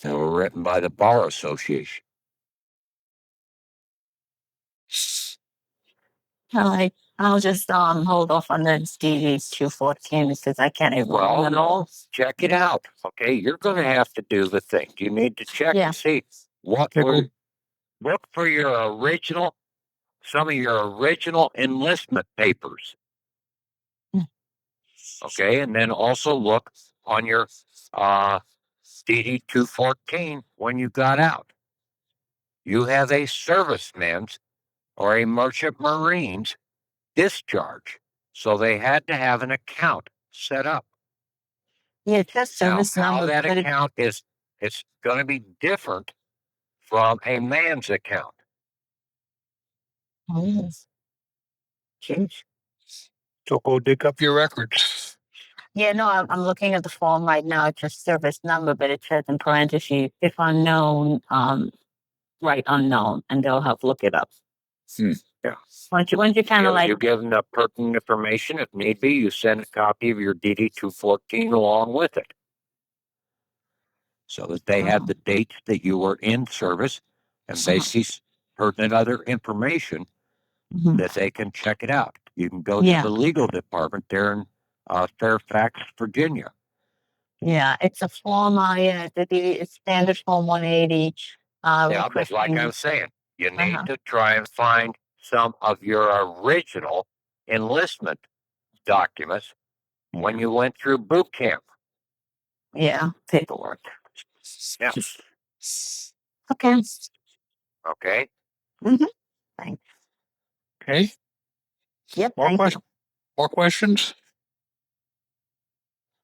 Speaker 3: that were written by the Bar Association.
Speaker 4: All right. I'll just hold off on the DD 214 because I can't even
Speaker 3: Well,
Speaker 4: remember.
Speaker 3: no, check it out. Okay, you're going to have to do the thing. You need to check
Speaker 4: Yeah.
Speaker 3: and see what were. Look for your original, some of your original enlistment papers. Okay, and then also look on your DD 214 when you got out. You have a serviceman's or a merchant marine's discharge, so they had to have an account set up.
Speaker 4: Yeah, it's just
Speaker 3: Now,
Speaker 4: service
Speaker 3: how
Speaker 4: number.
Speaker 3: that
Speaker 4: But
Speaker 3: account is, it's going to be different from a man's account.
Speaker 4: Yes.
Speaker 1: So go dig up your records.
Speaker 4: Yeah, no, I'm looking at the form right now. It's just service number, but it says in parentheses, if unknown, write unknown, and they'll help look it up.
Speaker 3: Yeah.
Speaker 4: Once you kind of like,
Speaker 3: You give them the pertinent information. If need be, you send a copy of your DD 214 along with it, so that they have the dates that you were in service and basically pertinent other information
Speaker 4: Mhm.
Speaker 3: that they can check it out. You can go
Speaker 4: Yeah.
Speaker 3: to the legal department there in Fairfax, Virginia.
Speaker 4: Yeah, it's a form. It's standard form 180.
Speaker 3: Yeah, but like
Speaker 4: Requesting.
Speaker 3: I'm saying, you need
Speaker 4: Uh-huh.
Speaker 3: to try and find some of your original enlistment documents when you went through boot camp.
Speaker 4: Yeah, paperwork.
Speaker 3: Yeah.
Speaker 4: Okay.
Speaker 3: Okay.
Speaker 4: Thanks.
Speaker 1: Okay.
Speaker 4: Yep.
Speaker 1: More
Speaker 4: Thank
Speaker 1: questions? More questions?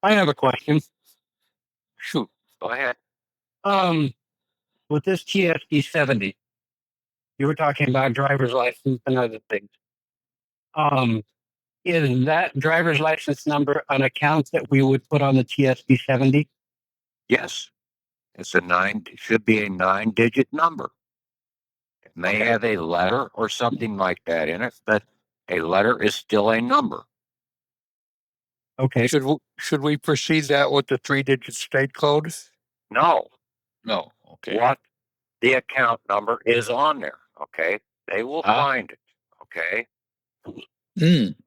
Speaker 5: I have a question.
Speaker 3: Shoot. Go ahead.
Speaker 5: With this TSD 70, you were talking about driver's license and other things. Is that driver's license number an account that we would put on the TSD 70?
Speaker 3: Yes. It's should be a 9-digit number. It may have a letter or something like that in it, but a letter is still a number.
Speaker 5: Okay.
Speaker 1: Should we proceed that with the 3-digit state code?
Speaker 3: No.
Speaker 1: No. Okay.
Speaker 3: What the account number is on there. Okay. They will find it. Okay.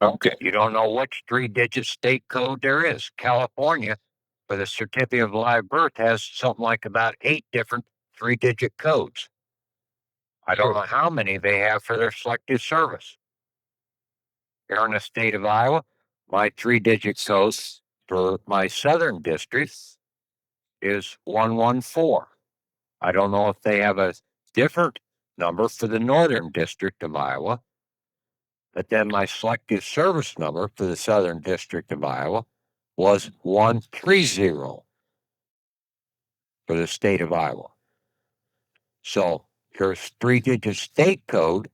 Speaker 1: Okay.
Speaker 3: You don't know which 3-digit state code there is. California, for the certificate of live birth, has something like about 8 different 3-digit codes. I don't know how many they have for their selective service. Here in the state of Iowa, my 3-digit code for my southern district is 114. I don't know if they have a different number for the northern district of Iowa, but then my selective service number for the southern district of Iowa was 130 for the state of Iowa. So here's 3-digit state code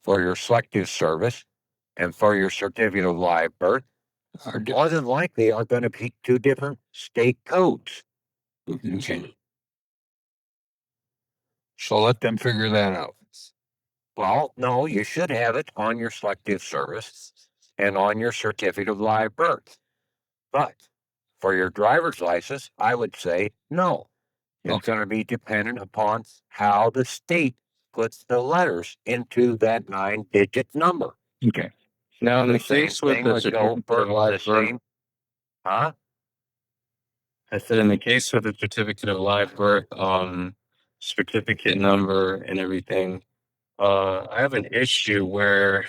Speaker 3: for your selective service and for your certificate of live birth. More than likely are going to be 2 different state codes.
Speaker 1: Okay. So let them figure that out.
Speaker 3: Well, no, you should have it on your selective service and on your certificate of live birth. But for your driver's license, I would say no. It's going to be dependent upon how the state puts the letters into that 9-digit number.
Speaker 1: Okay.
Speaker 5: Now, in the
Speaker 3: Same
Speaker 5: case with
Speaker 3: thing
Speaker 5: the
Speaker 3: would go
Speaker 5: certificate
Speaker 3: for
Speaker 5: of
Speaker 3: the
Speaker 5: live birth,
Speaker 3: same. Huh?
Speaker 5: I said in the case with the certificate of live birth, certificate number and everything, I have an issue where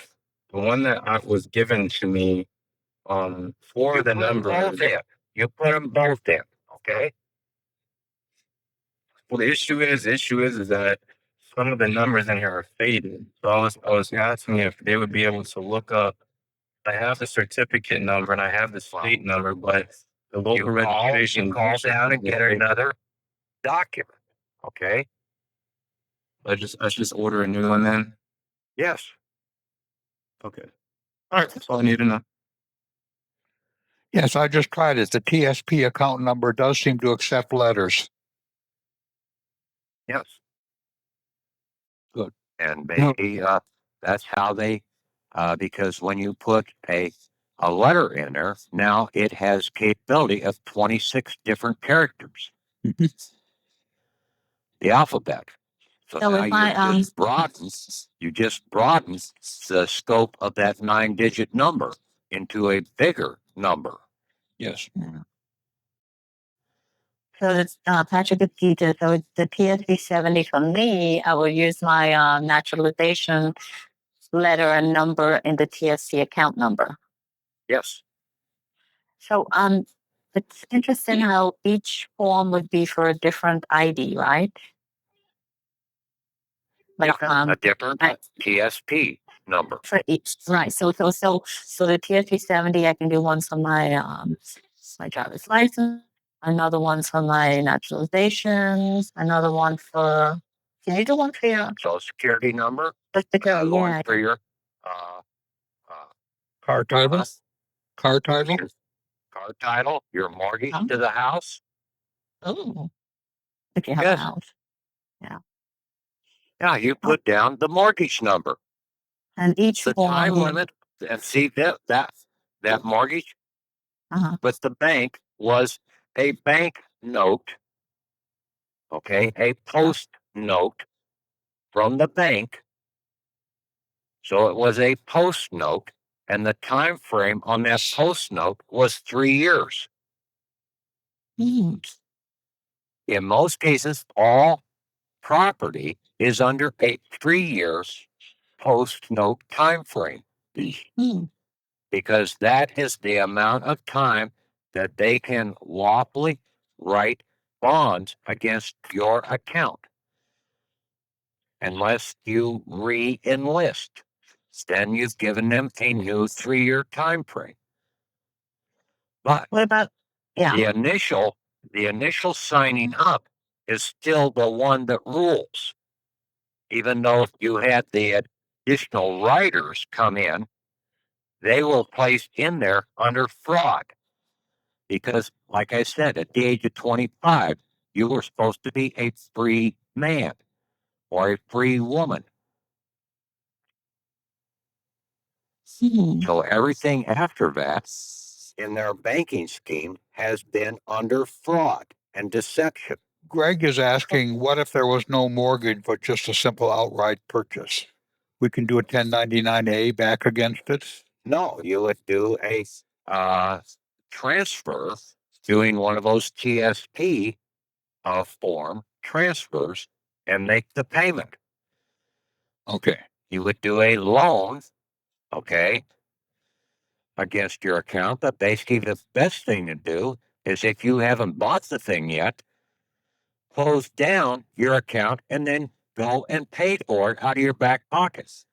Speaker 5: the one that was given to me, for
Speaker 3: You
Speaker 5: the
Speaker 3: put 'em
Speaker 5: number.
Speaker 3: both in. You put them both in. Okay.
Speaker 5: Well, the issue is that some of the numbers in here are faded. So I was asking if they would be able to look up. I have the certificate number and I have the state number, but the local registration.
Speaker 3: You call down and get another document. Okay.
Speaker 5: I just order a new one then.
Speaker 3: Yes.
Speaker 5: Okay. All right. That's all I need to know.
Speaker 1: Yes, I just tried it. The TSP account number does seem to accept letters.
Speaker 3: Yes.
Speaker 1: Good.
Speaker 3: And maybe that's how they, because when you put a letter in there, now it has capability of 26 different characters. The alphabet. So
Speaker 4: So
Speaker 3: now
Speaker 4: if I,
Speaker 3: you just broaden the scope of that 9-digit number into a bigger number.
Speaker 1: Yes.
Speaker 4: so it's Patrick Akita. So it's the TSB 70 for me. I will use my naturalization letter and number in the TSC account number.
Speaker 3: Yes.
Speaker 4: So it's interesting how each form would be for a different ID, right? Like
Speaker 3: a different
Speaker 4: I-
Speaker 3: TSP number.
Speaker 4: for each, right? So the TSP 70, I can do one for my driver's license, another one for my naturalization, another one for. Can you do one for your?
Speaker 3: Social Security number.
Speaker 4: Yeah.
Speaker 3: For your
Speaker 1: Car title? Car title?
Speaker 3: car title, your mortgage
Speaker 4: Oh.
Speaker 3: to the house.
Speaker 4: Oh, if you have a
Speaker 3: Yes.
Speaker 4: house.
Speaker 3: Yeah, you put down the mortgage number,
Speaker 4: And each
Speaker 3: the time
Speaker 4: one.
Speaker 3: limit, and see that mortgage
Speaker 4: Uh-huh.
Speaker 3: with the bank was a bank note, okay, a post note from the bank. So it was a post note, and the time frame on that post note was 3 years.
Speaker 4: Mm.
Speaker 3: In most cases, all property is under a 3 years post note time frame.
Speaker 4: Mm.
Speaker 3: Because that is the amount of time that they can lawfully write bonds against your account unless you re-enlist. Then you've given them a new 3-year time frame. But
Speaker 4: What about
Speaker 3: the initial signing up is still the one that rules. Even though if you had the additional writers come in, they will place in there under fraud. Because, like I said, at the age of 25, you were supposed to be a free man or a free woman. So everything after that in their banking scheme has been under fraud and deception.
Speaker 1: Greg is asking, what if there was no mortgage but just a simple outright purchase? We can do a 1099-A back against it.
Speaker 3: No, you would do a transfer, doing one of those TSP form transfers and make the payment.
Speaker 1: Okay.
Speaker 3: You would do a loan, okay, against your account. But basically, the best thing to do is if you haven't bought the thing yet, close down your account and then go and pay for it out of your back pockets.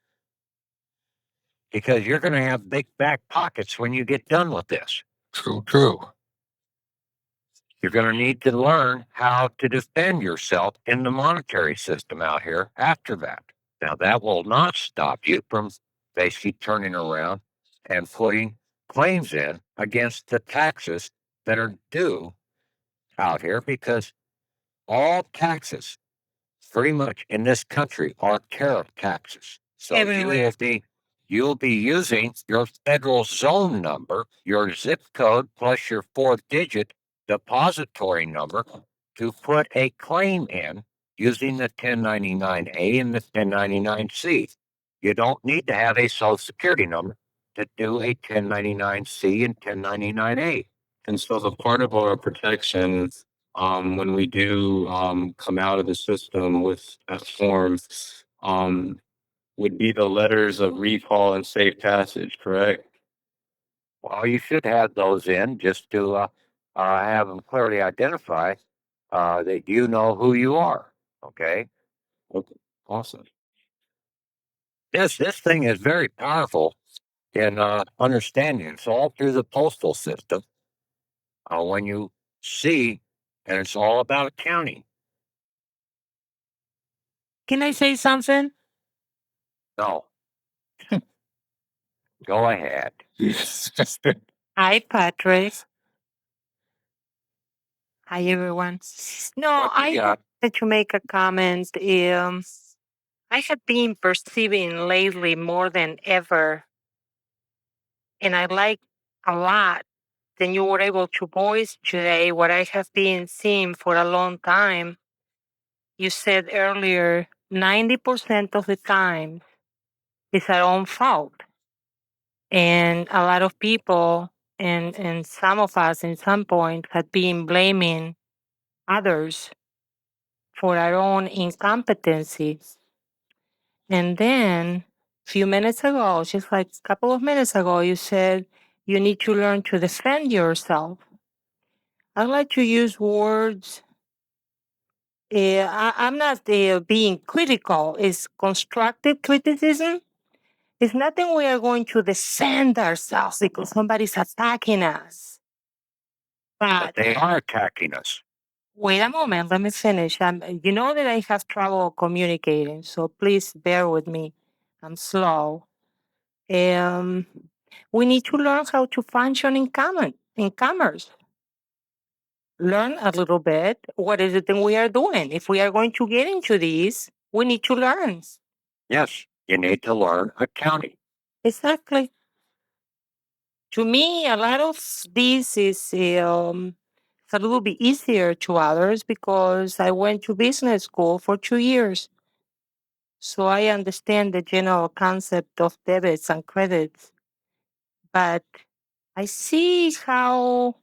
Speaker 3: Because you're going to have big back pockets when you get done with this.
Speaker 1: True.
Speaker 3: You're going to need to learn how to defend yourself in the monetary system out here after that. Now, that will not stop you from basically turning around and putting claims in against the taxes that are due out here, because all taxes pretty much in this country are tariff taxes. So you'll be using your federal zone number, your zip code, plus your 4-digit depository number to put a claim in using the 1099-A and the 1099-C. You don't need to have a social security number to do a 1099-C and 1099-A.
Speaker 5: And so the part of our protection, when we do come out of the system with that form, would be the letters of recall and safe passage, correct?
Speaker 3: Well, you should have those in just to have them clearly identify that you know who you are. Okay.
Speaker 5: Okay, awesome.
Speaker 3: This thing is very powerful in understanding. It's all through the postal system. When you see, and it's all about accounting.
Speaker 6: Can I say something?
Speaker 3: No. Go ahead.
Speaker 6: Hi, Patrick. Hi, everyone. No,
Speaker 3: What you
Speaker 6: I
Speaker 3: got?
Speaker 6: wanted to make a comment. I have been perceiving lately more than ever, and I like a lot that you were able to voice today what I have been seeing for a long time. You said earlier, 90% of the time it's our own fault. And a lot of people and some of us in some point had been blaming others for our own incompetency. And then a few minutes ago, just like a couple of minutes ago, you said you need to learn to defend yourself. I like to use words. I'm not being critical. It's constructive criticism. It's nothing we are going to defend ourselves because somebody's attacking us.
Speaker 3: But they are attacking us.
Speaker 6: Wait a moment, let me finish. You know that I have trouble communicating, so please bear with me. I'm slow. We need to learn how to function in in commerce. Learn a little bit. What is it that we are doing? If we are going to get into these, we need to learn.
Speaker 3: Yes, you need to learn accounting.
Speaker 6: Exactly. To me, a lot of this is it's a little bit easier to others because I went to business school for 2 years. So I understand the general concept of debits and credits. But I see how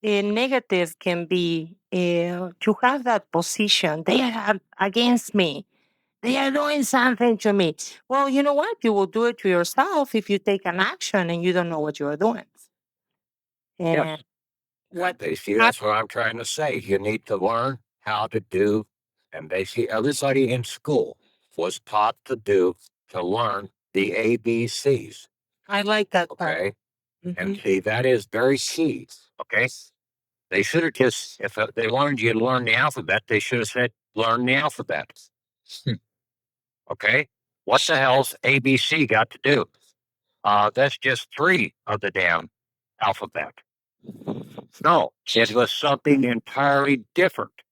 Speaker 6: negative can be to have that position. They are against me. They are doing something to me. Well, you know what? You will do it to yourself if you take an action and you don't know what you are doing. And
Speaker 3: Yes.
Speaker 6: what
Speaker 3: Basically, that's what I'm trying to say. You need to learn how to do, and basically, everybody in school was taught to learn the ABCs.
Speaker 6: I like that part.
Speaker 3: Okay.
Speaker 6: Mhm.
Speaker 3: And see, that is very key. Okay. They should have just, if they wanted you to learn the alphabet, they should have said, learn the alphabet. Okay. What the hell's ABC got to do? That's just three of the damn alphabet. No, it was something entirely different.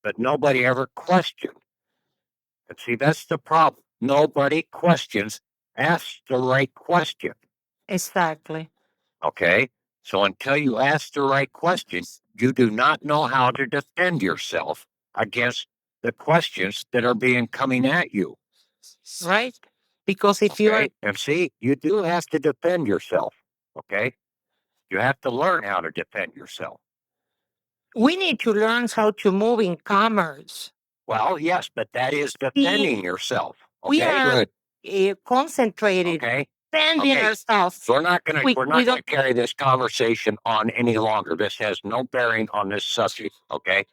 Speaker 3: But nobody ever questioned. And see, that's the problem. Nobody questions, asks the right question.
Speaker 6: Exactly.
Speaker 3: Okay. So until you ask the right question, you do not know how to defend yourself against the questions that are being coming at you.
Speaker 6: Right? Because if you are,
Speaker 3: Okay. And see, you do have to defend yourself. Okay. You have to learn how to defend yourself.
Speaker 6: we need to learn how to move in commerce.
Speaker 3: Well, yes, but that is defending yourself.
Speaker 6: We
Speaker 3: Okay.
Speaker 6: are concentrated,
Speaker 3: Okay.
Speaker 6: defending
Speaker 3: Okay.
Speaker 6: ourselves.
Speaker 3: So we're not going
Speaker 6: We
Speaker 3: to
Speaker 6: don't.
Speaker 3: carry this conversation on any longer. This has no bearing on this subject. Okay.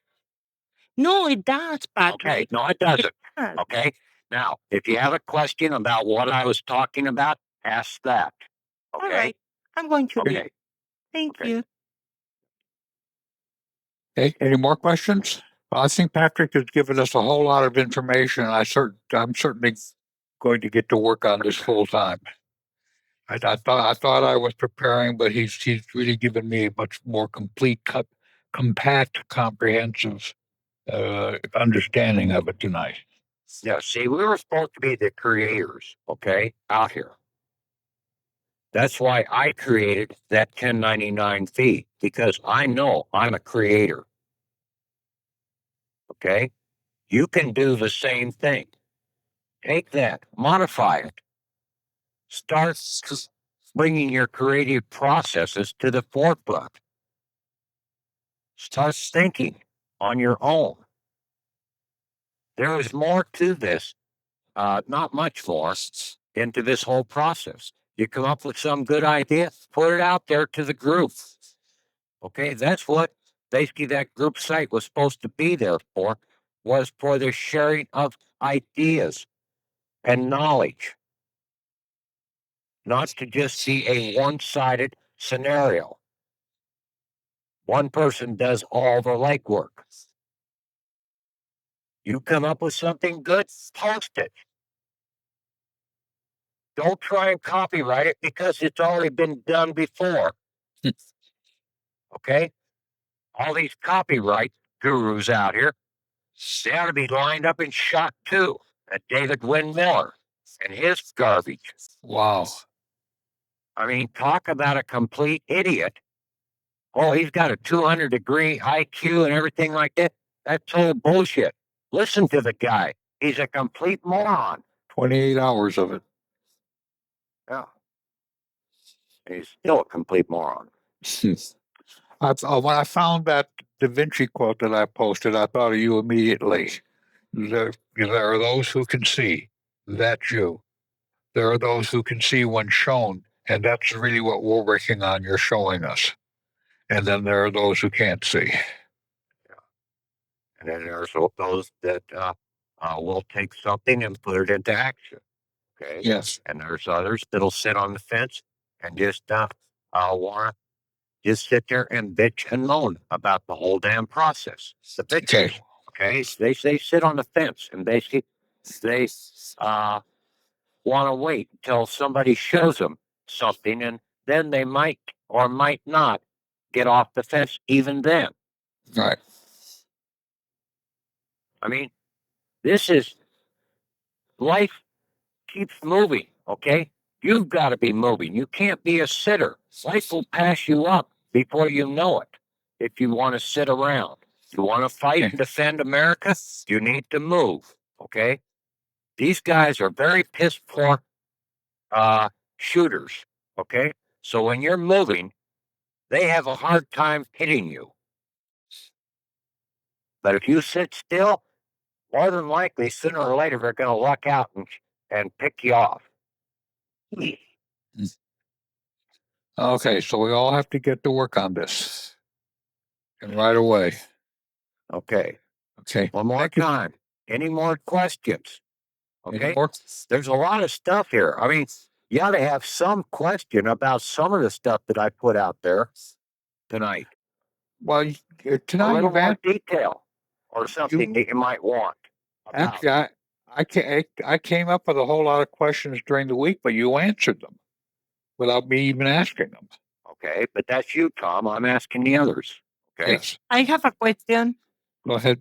Speaker 6: No, it does,
Speaker 3: Okay.
Speaker 6: Patrick.
Speaker 3: No, it doesn't.
Speaker 6: does.
Speaker 3: Okay. Now, if you have a question about what I was talking about, ask that.
Speaker 6: All
Speaker 3: Okay.
Speaker 6: right. I'm going to do.
Speaker 3: Okay.
Speaker 6: Thank
Speaker 3: Okay.
Speaker 6: you.
Speaker 1: Okay, any more questions? Well, I think Patrick has given us a whole lot of information. I'm certainly going to get to work on this full time. I thought I was preparing, but he's really given me a much more complete, compact, comprehensive understanding of it tonight.
Speaker 3: Yeah. See, we were supposed to be the creators. Okay. Out here. That's why I created that 1099 fee, because I know I'm a creator. Okay. You can do the same thing. Take that, modify it, start bringing your creative processes to the forefront. Start thinking on your own. There is more to this, not much more, into this whole process. You come up with some good idea, put it out there to the group. Okay, that's what basically that group site was supposed to be there for, was for the sharing of ideas and knowledge, not to just see a one-sided scenario. One person does all the legwork. You come up with something good, post it. Don't try and copyright it because it's already been done before. Okay? All these copyright gurus out here, they ought to be lined up and shot too. That David Wynn Miller and his garbage.
Speaker 1: Wow.
Speaker 3: I mean, talk about a complete idiot. Oh, he's got a 200-degree IQ and everything like that. That's total bullshit. Listen to the guy. He's a complete moron.
Speaker 1: 28 hours of it.
Speaker 3: Yeah. He's still a complete moron.
Speaker 1: When I found that Da Vinci quote that I posted, I thought of you immediately. There are those who can see. That's you. There are those who can see when shown, and that's really what we're working on. You're showing us. And then there are those who can't see.
Speaker 3: And then there's those that will take something and put it into action. Okay.
Speaker 1: Yes.
Speaker 3: And there's others that'll sit on the fence and just want to just sit there and bitch and moan about the whole damn process. The bitches. Okay. They sit on the fence and basically they want to wait until somebody shows them something and then they might or might not get off the fence even then.
Speaker 1: Right.
Speaker 3: I mean, this is life keeps moving, okay? You've got to be moving. You can't be a sitter. Life will pass you up before you know it if you want to sit around. You want to fight and defend America? You need to move, okay? These guys are very piss poor shooters, okay? So when you're moving, they have a hard time hitting you. But if you sit still, more than likely, sooner or later, they're going to luck out and pick you off.
Speaker 1: Okay, so we all have to get to work on this. And right away.
Speaker 3: Okay.
Speaker 1: Okay.
Speaker 3: One more
Speaker 1: Thank you.
Speaker 3: time. Any more questions?
Speaker 1: Any
Speaker 3: Okay.
Speaker 1: more?
Speaker 3: There's a lot of stuff here. I mean, you ought to have some question about some of the stuff that I put out there tonight.
Speaker 1: Well,
Speaker 3: A
Speaker 1: tonight
Speaker 3: little
Speaker 1: you've
Speaker 3: more
Speaker 1: asked.
Speaker 3: detail or something that you might want. About.
Speaker 1: Actually, I came up with a whole lot of questions during the week, but you answered them without me even asking them.
Speaker 3: Okay, but that's you, Tom. I'm asking the others. Okay.
Speaker 1: Yes.
Speaker 6: I have a question.
Speaker 1: Go ahead.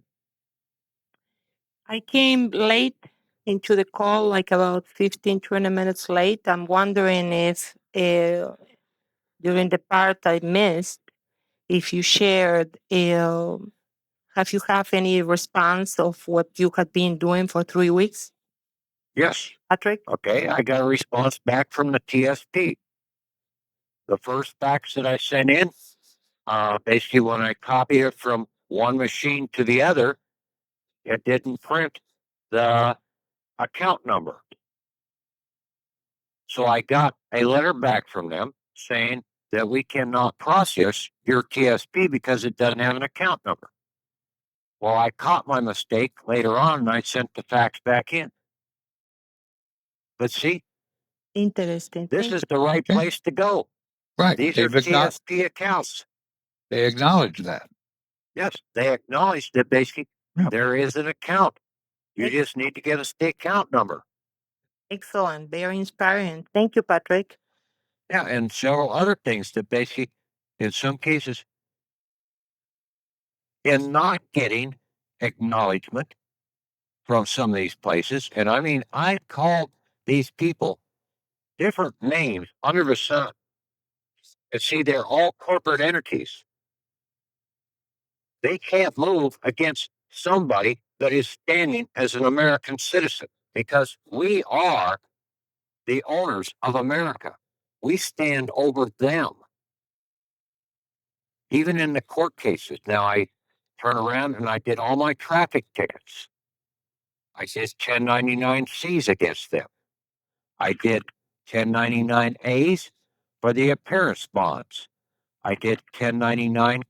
Speaker 6: I came late into the call, like about 15, 20 minutes late. I'm wondering if during the part I missed, if you shared, have you have any response of what you had been doing for 3 weeks,
Speaker 3: Yes.
Speaker 6: Patrick?
Speaker 3: Okay, I got a response back from the TSP. The first fax that I sent in, basically when I copied it from one machine to the other, it didn't print the account number. So I got a letter back from them saying that we cannot process your TSP because it doesn't have an account number. Well, I caught my mistake later on and I sent the fax back in. But see,
Speaker 6: Interesting.
Speaker 3: this is the right place to go.
Speaker 1: Right.
Speaker 3: These are TSP accounts.
Speaker 1: They acknowledge that.
Speaker 3: Yes, they acknowledge that basically there is an account. You just need to get us the account number.
Speaker 6: Excellent. Very inspiring. Thank you, Patrick.
Speaker 3: Yeah, and several other things that basically, in some cases, in not getting acknowledgement from some of these places, and I mean, I called these people different names under the sun. And see, they're all corporate entities. They can't move against somebody that is standing as an American citizen because we are the owners of America. We stand over them. Even in the court cases. Now I turn around and I did all my traffic tickets. I did 1099-Cs against them. I did 1099-As for the appearance bonds. I did 1099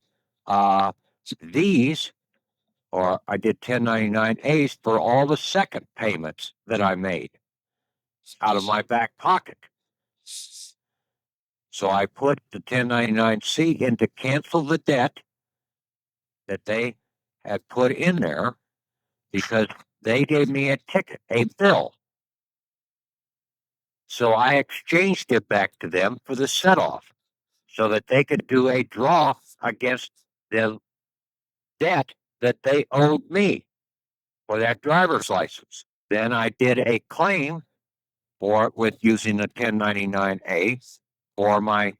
Speaker 3: these, or I did 1099-As for all the second payments that I made out of my back pocket. So I put the 1099-C in to cancel the debt that they had put in there because they gave me a ticket, a bill. So I exchanged it back to them for the set-off so that they could do a draw against the debt that they owed me for that driver's license. Then I did a claim for it with using the 1099-A for my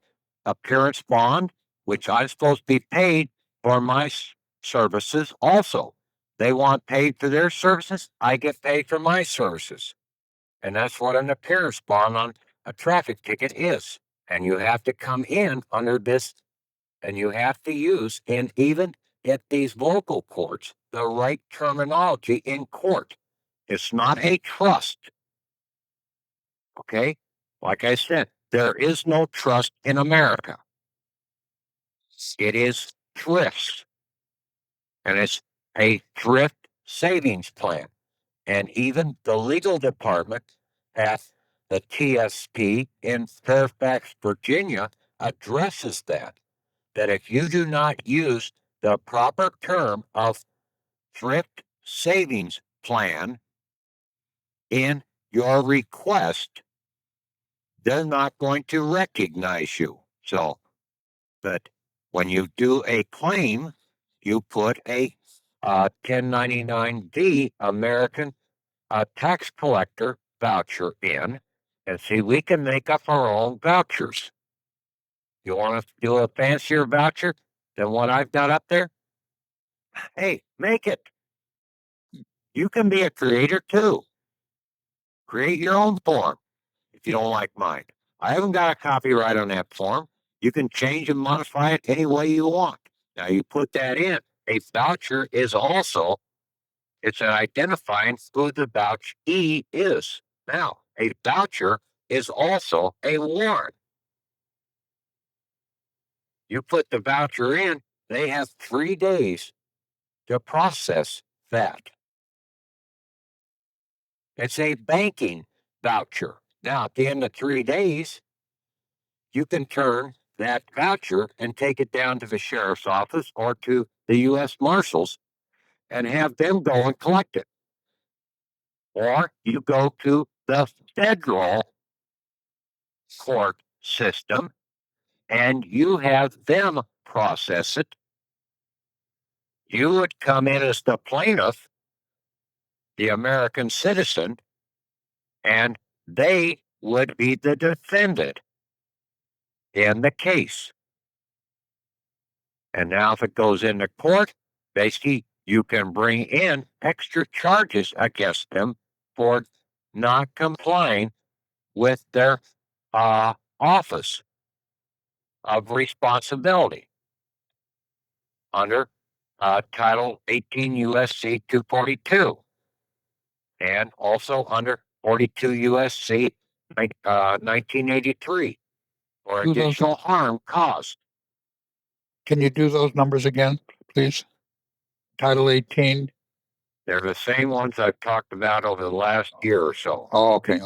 Speaker 3: appearance bond, which I'm supposed to be paid for my services also. They want paid for their services. I get paid for my services. And that's what an appearance bond on a traffic ticket is. And you have to come in under this, and you have to use, and even at these local courts, the right terminology in court. It's not a trust. Okay? Like I said, there is no trust in America. It is thrifts. And it's a thrift savings plan. And even the legal department at the TSP in Fairfax, Virginia, addresses that if you do not use the proper term of thrift savings plan in your request, they're not going to recognize you. So, but when you do a claim, you put a 1099-D American tax collector voucher in, and see, we can make up our own vouchers. You want to do a fancier voucher than what I've got up there? Hey, make it. You can be a creator too. Create your own form if you don't like mine. I haven't got a copyright on that form. You can change and modify it any way you want. Now you put that in. A voucher is also, it's an identifying who the vouchee is. Now, a voucher is also a warrant. You put the voucher in, they have 3 days to process that. It's a banking voucher. Now, at the end of 3 days, you can turn that voucher and take it down to the sheriff's office or to the U.S. Marshals and have them go and collect it. Or you go to the federal court system and you have them process it. You would come in as the plaintiff, the American citizen, and they would be the defendant in the case. And now, if it goes into court, basically you can bring in extra charges against them for not complying with their office of responsibility under Title 18 USC 242 and also under 42 USC 1983 for
Speaker 1: Do those-
Speaker 3: additional harm caused.
Speaker 1: Can you do those numbers again, please? Title 18.
Speaker 3: They're the same ones I've talked about over the last year or so.
Speaker 1: Oh, okay.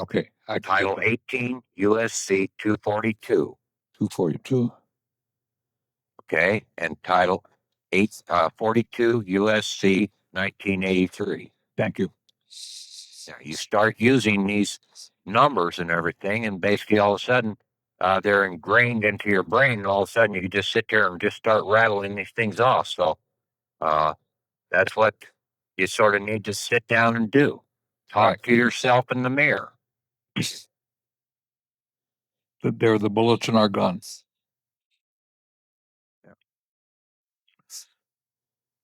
Speaker 1: I can
Speaker 3: Title 18 USC 242.
Speaker 1: 242.
Speaker 3: Okay, and Title 42 USC 1983.
Speaker 1: Thank you.
Speaker 3: Now, you start using these numbers and everything, and basically all of a sudden they're ingrained into your brain, and all of a sudden you can just sit there and just start rattling these things off. So that's what you sort of need to sit down and do. Talk to yourself in the mirror.
Speaker 1: They're the bullets in our guns.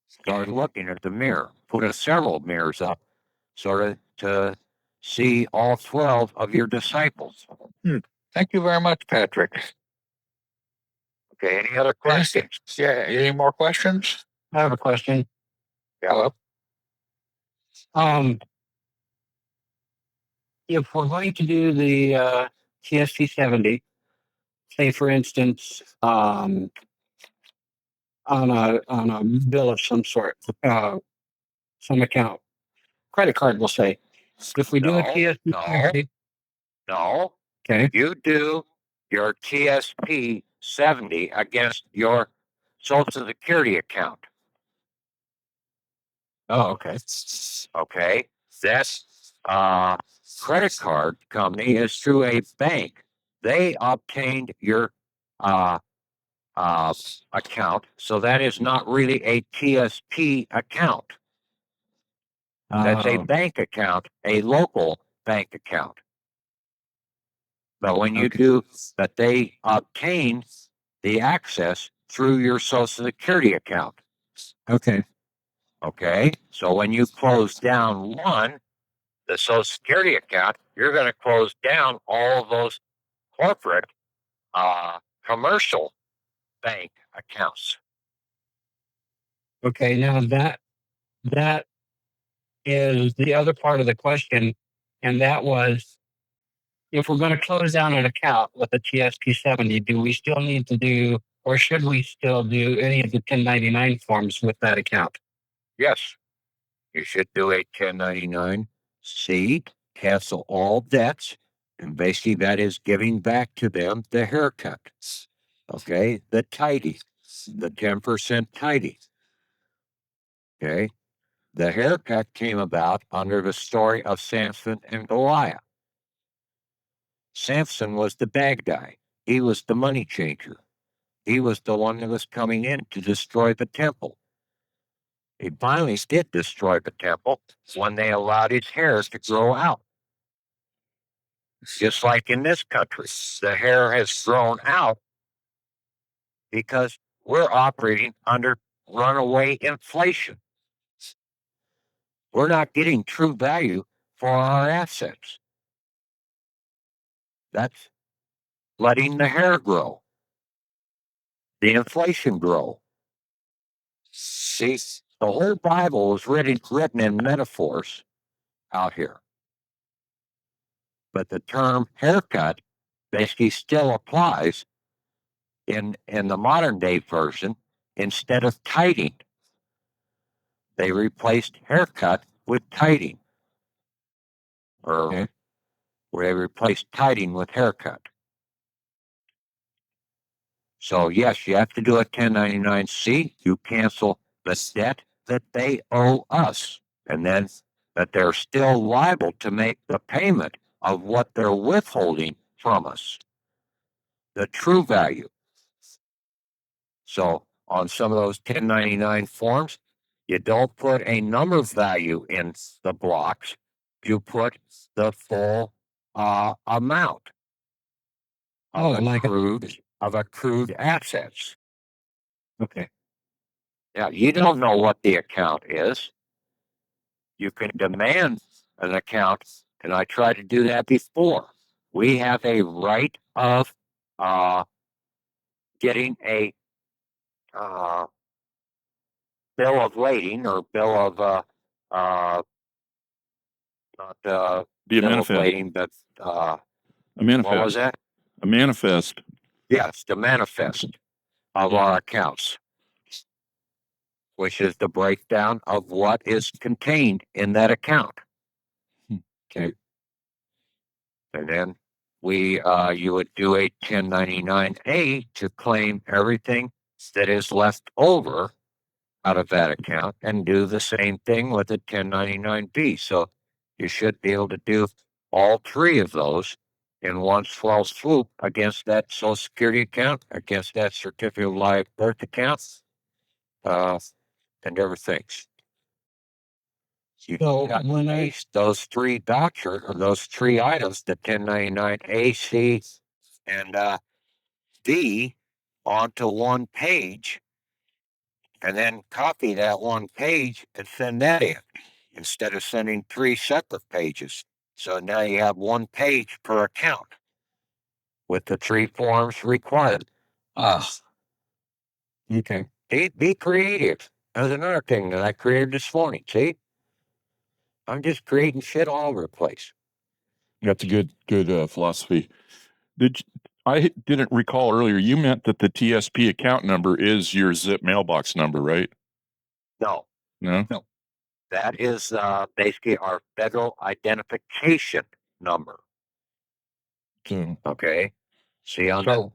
Speaker 3: Start looking at the mirror. Put several mirrors up, sort of to see all 12 of your disciples.
Speaker 1: Thank you very much, Patrick.
Speaker 3: Okay, any other questions?
Speaker 1: Yeah. Any more questions?
Speaker 5: I have a question.
Speaker 1: Hello.
Speaker 5: If we're going to do the TST 70, say for instance, on a bill of some sort, some account, credit card, we'll say. If we do a TSP,
Speaker 3: No.
Speaker 5: okay,
Speaker 3: You do your TSP 70 against your Social Security account.
Speaker 5: oh, okay,
Speaker 3: Okay. That credit card company is through a bank. They obtained your account, so that is not really a TSP account. That's a bank account, a local bank account. But when you do, but they obtain the access through your Social Security account.
Speaker 5: okay,
Speaker 3: Okay. So when you close down one, the Social Security account, you're going to close down all of those corporate commercial bank accounts.
Speaker 5: okay. Now that is the other part of the question, and that was, if we're going to close down an account with a TSP 70, do we still need to do, or should we still do any of the 1099 forms with that account?
Speaker 3: Yes. You should do a 1099-C, cancel all debts, and basically that is giving back to them the haircut. Okay, the tidy, the 10% tidy. Okay, the haircut came about under the story of Samson and Goliath. Samson was the bad guy. He was the money changer. He was the one that was coming in to destroy the temple. He finally did destroy the temple when they allowed his hair to grow out. Just like in this country, the hair has grown out because we're operating under runaway inflation. We're not getting true value for our assets. That's letting the hair grow, the inflation grow. See, the whole Bible is written in metaphors out here. But the term haircut basically still applies in the modern day version instead of tidying. They replaced haircut with tidying. Or where they replaced tidying with haircut. So yes, you have to do a 1099-C. You cancel the debt that they owe us, and then that they're still liable to make the payment of what they're withholding from us, the true value. So on some of those 1099 forms, you don't put a number value in the blocks. You put the full amount of accrued assets. Okay. Now, you don't know what the account is. You can demand an account, and I tried to do that before. We have a right of getting a bill of lading or bill of not
Speaker 2: Be a
Speaker 3: bill of
Speaker 2: manifest.
Speaker 3: lading, but
Speaker 2: A manifest.
Speaker 3: what was that?
Speaker 2: A manifest.
Speaker 3: Yes, the manifest of our accounts, which is the breakdown of what is contained in that account. Okay. And then you would do a 1099-A to claim everything that is left over out of that account and do the same thing with a 1099-B. So you should be able to do all three of those in one swell swoop against that Social Security account, against that certificate of live birth account, and everything. So when I those three those three items, the 1099-A, C, and D, onto one page, and then copy that one page and send that in instead of sending three separate pages. So now you have one page per account with the three forms required. Okay. Be creative. That's another thing that I created this morning. See? I'm just creating shit all over the place.
Speaker 2: That's a good philosophy. I didn't recall earlier. You meant that the TSP account number is your zip mailbox number, right?
Speaker 3: No.
Speaker 2: No.
Speaker 3: That is basically our federal identification number.
Speaker 2: So
Speaker 3: Okay. See on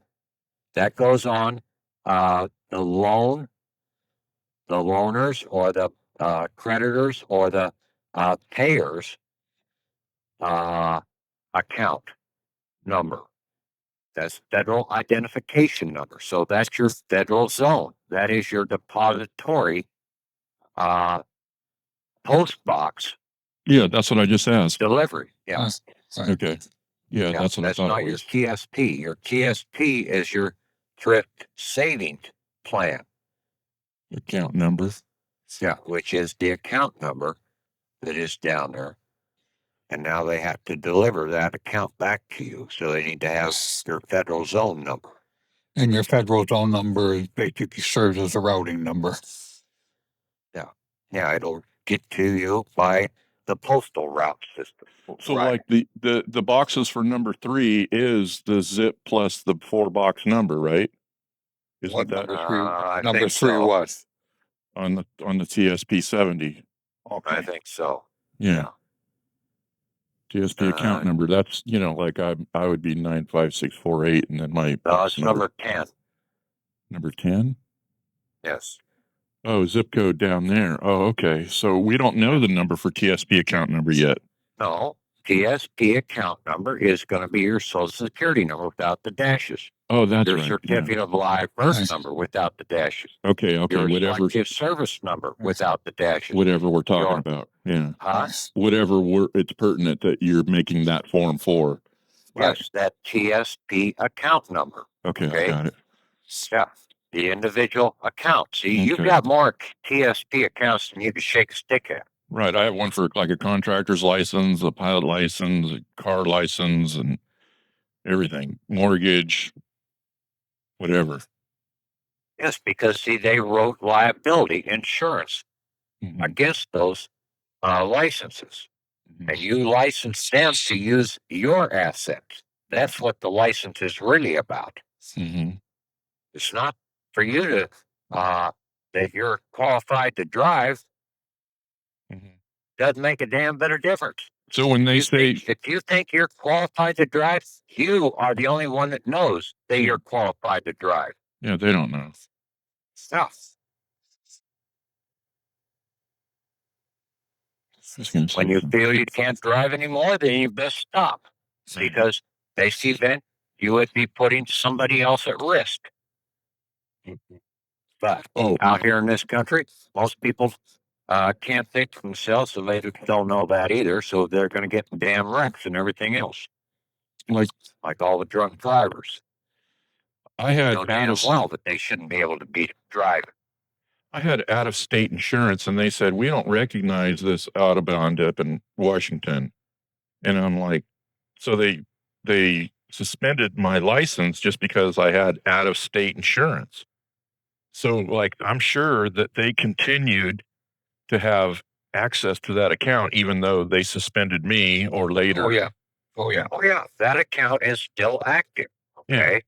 Speaker 3: that goes on the loaners or the creditors or the payers account number. That's federal identification number. So that's your federal zone. That is your depository post box
Speaker 2: yeah, that's what I just asked.
Speaker 3: delivery. Yeah.
Speaker 2: Okay. Yeah, that's what I thought
Speaker 3: not
Speaker 2: it was.
Speaker 3: your TSP. Your TSP is your thrift savings plan.
Speaker 2: Account number.
Speaker 3: Yeah, which is the account number that is down there. And now they have to deliver that account back to you. So they need to have your federal zone number.
Speaker 1: And your federal zone number is basically serves as a routing number.
Speaker 3: Yeah, it'll get to you by the postal route system.
Speaker 2: So like the boxes for number 3 is the zip plus the 4-box number, right? Isn't
Speaker 1: What
Speaker 2: that
Speaker 1: number three was?
Speaker 2: on the TSP 70?
Speaker 3: I think so.
Speaker 2: Yeah. TSP account number. That's like I would be 95648, and then my
Speaker 3: it's number 10.
Speaker 2: Number 10.
Speaker 3: Yes.
Speaker 2: Oh, zip code down there. Oh, okay. So we don't know the number for TSP account number yet.
Speaker 3: No, TSP account number is going to be your social security number without the dashes.
Speaker 2: Oh, that's
Speaker 3: Your
Speaker 2: right. Yeah.
Speaker 3: certificate of live birth number without the dashes.
Speaker 2: Okay.
Speaker 3: Your
Speaker 2: Whatever.
Speaker 3: selective service number without the dashes.
Speaker 2: Whatever we're talking
Speaker 3: Your-
Speaker 2: about. Yeah.
Speaker 3: Huh?
Speaker 2: Whatever it's pertinent that you're making that form for.
Speaker 3: Yes, that TSP account number.
Speaker 2: Okay,
Speaker 3: Okay.
Speaker 2: I got it.
Speaker 3: Yeah, the individual account. See, you've
Speaker 2: Okay.
Speaker 3: got more TSP accounts than you can shake a stick at.
Speaker 2: Right. I have one for like a contractor's license, a pilot license, a car license, and everything. Mortgage, whatever.
Speaker 3: Yes, because see, they wrote liability insurance
Speaker 2: Mhm.
Speaker 3: against those licenses.
Speaker 2: Mhm.
Speaker 3: And you license them to use your assets. That's what the license is really about.
Speaker 2: Mhm.
Speaker 3: It's not for you to that you're qualified to drive.
Speaker 2: Mhm.
Speaker 3: Doesn't make a damn bit of difference.
Speaker 2: So when they say,
Speaker 3: If you think you're qualified to drive, you are the only one that knows that you're qualified to drive.
Speaker 2: yeah, they don't know.
Speaker 3: No.
Speaker 2: I was gonna say
Speaker 3: When you
Speaker 2: something.
Speaker 3: feel you can't drive anymore, then you best stop because they see then you would be putting somebody else at risk. But
Speaker 2: Oh,
Speaker 3: out here in this country, most people can't think for themselves, so they don't know that either. So they're going to get damn wrecks and everything else, like all the drunk drivers.
Speaker 2: I had
Speaker 3: Know damn well that they shouldn't be able to be driving.
Speaker 2: I had out of state insurance, and they said we don't recognize this out of bound up in Washington, and I'm like, so they suspended my license just because I had out of state insurance. So like I'm sure that they continued to have access to that account even though they suspended me or later.
Speaker 3: Oh yeah. Oh yeah. That account is still active.
Speaker 2: Yeah.
Speaker 3: Okay.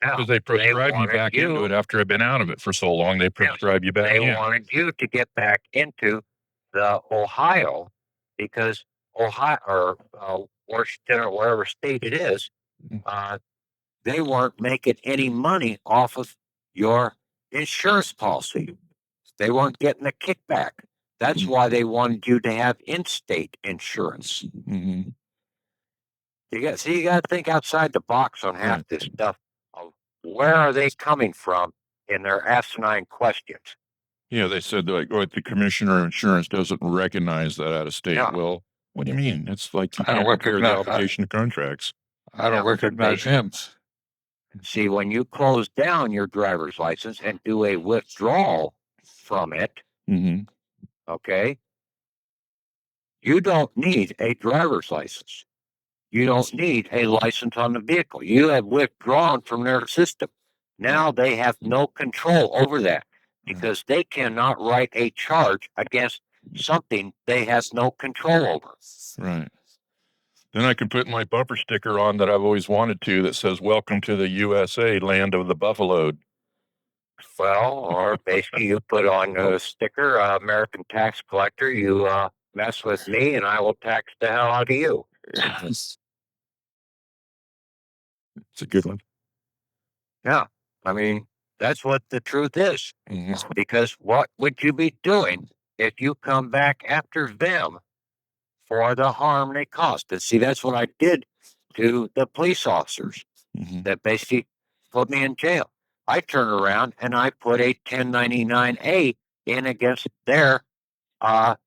Speaker 3: Now,
Speaker 2: Because they prescribed me
Speaker 3: wanted
Speaker 2: back
Speaker 3: you-
Speaker 2: into it after I've been out of it for so long. They prescribe you back
Speaker 3: They
Speaker 2: in.
Speaker 3: wanted you to get back into the Ohio because Ohio or Washington or wherever state it is, they weren't making any money off of your insurance policy. They weren't getting a kickback. That's why they wanted you to have in-state insurance.
Speaker 2: Mhm.
Speaker 3: You got to think outside the box on half this stuff. Where are they coming from in their asinine questions?
Speaker 2: Yeah, they said like, oh, the commissioner of insurance doesn't recognize that out of state.
Speaker 3: Yeah.
Speaker 2: Well, what do you mean? It's like you
Speaker 1: I don't
Speaker 2: can't compare the
Speaker 1: recognize that.
Speaker 2: obligation of contracts.
Speaker 1: I don't recognize him.
Speaker 3: See, when you close down your driver's license and do a withdrawal from it,
Speaker 2: Mm-hmm.
Speaker 3: okay, you don't need a driver's license. You don't need a license on the vehicle. You have withdrawn from their system. Now they have no control over that because they cannot write a charge against something they have no control over.
Speaker 2: Right. Then I could put my bumper sticker on that I've always wanted to that says, "Welcome to the USA, land of the buffalo."
Speaker 3: Well, or basically you put on a sticker, American tax collector, you mess with me and I will tax the hell out of you.
Speaker 2: It's a good one.
Speaker 3: Yeah. I mean, that's what the truth is.
Speaker 2: Mhm.
Speaker 3: Because what would you be doing if you come back after them for the harm they caused? And see, that's what I did to the police officers
Speaker 2: Mhm.
Speaker 3: that basically put me in jail. I turned around and I put a 1099-A in against their a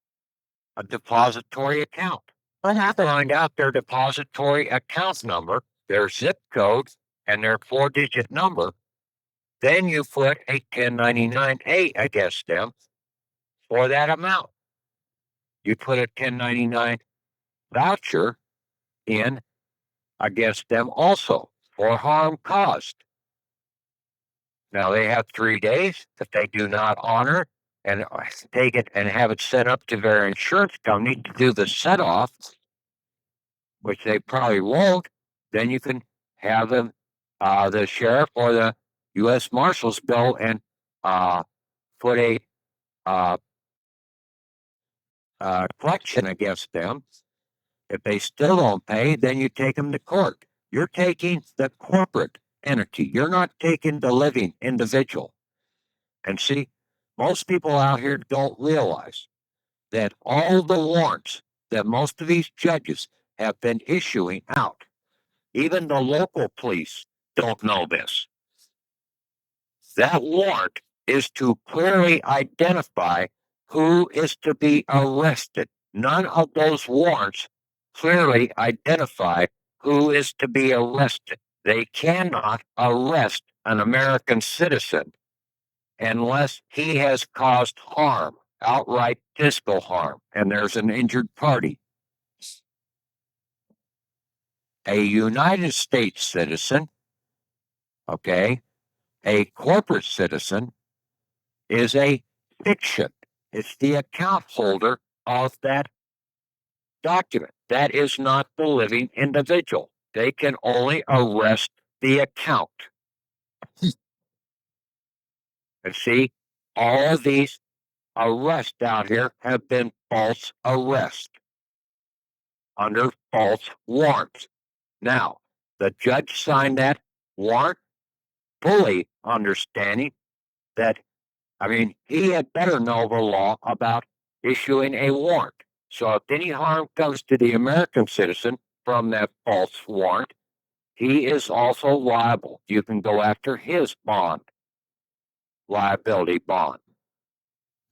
Speaker 3: depository account.
Speaker 4: What happened?
Speaker 3: Find out their depository account number, their zip code, and their 4-digit number. Then you put a 1099-A against them for that amount. You put a 1099 voucher in against them also for harm caused. Now they have 3 days. If they do not honor and take it and have it set up to their insurance company to do the set off, which they probably won't, then you can have them, the sheriff or the U.S. Marshals go and put a collection against them. If they still don't pay, then you take them to court. You're taking the corporate entity. You're not taking the living individual. And see, most people out here don't realize that all the warrants that most of these judges have been issuing out. Even the local police don't know this. That warrant is to clearly identify who is to be arrested. None of those warrants clearly identify who is to be arrested. They cannot arrest an American citizen unless he has caused harm, outright physical harm, and there's an injured party. A United States citizen, okay, a corporate citizen is a fiction. It's the account holder of that document. That is not the living individual. They can only arrest the account. And see, all of these arrests out here have been false arrests under false warrants. Now, the judge signed that warrant fully understanding that, I mean, he had better know the law about issuing a warrant. So if any harm comes to the American citizen from that false warrant, he is also liable. You can go after his bond, liability bond.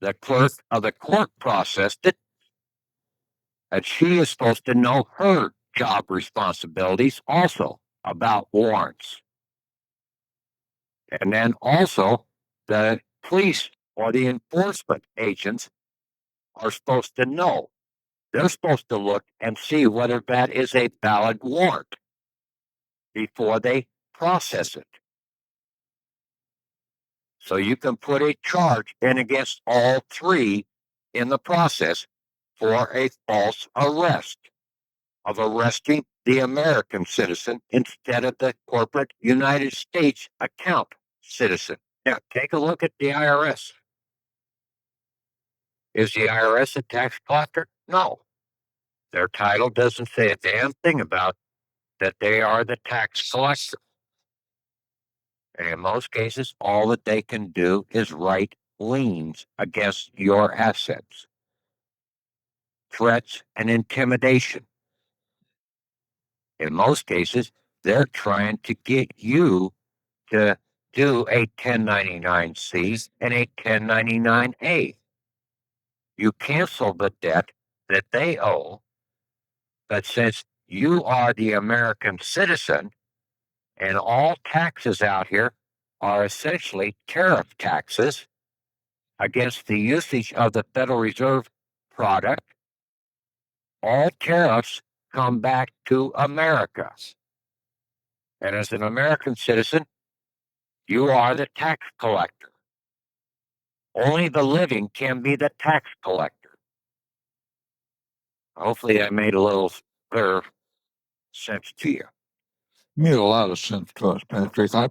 Speaker 3: The clerk of the court processed it, and she is supposed to know her job responsibilities also about warrants. And then also, the police or the enforcement agents are supposed to know. They're supposed to look and see whether that is a valid warrant before they process it. So you can put a charge in against all three in the process for a false arrest of arresting the American citizen instead of the corporate United States account citizen. Now, take a look at the IRS. Is the IRS a tax collector? No. Their title doesn't say a damn thing about that they are the tax collector. And in most cases, all that they can do is write liens against your assets, threats, and intimidation. In most cases, they're trying to get you to do a 1099-C and a 1099-A. You cancel the debt that they owe, but since you are the American citizen and all taxes out here are essentially tariff taxes against the usage of the Federal Reserve product, all tariffs come back to America. And as an American citizen, you are the tax collector. Only the living can be the tax collector. Hopefully, I made a little clearer sense to you.
Speaker 1: Made a lot of sense to us, Patrick. I've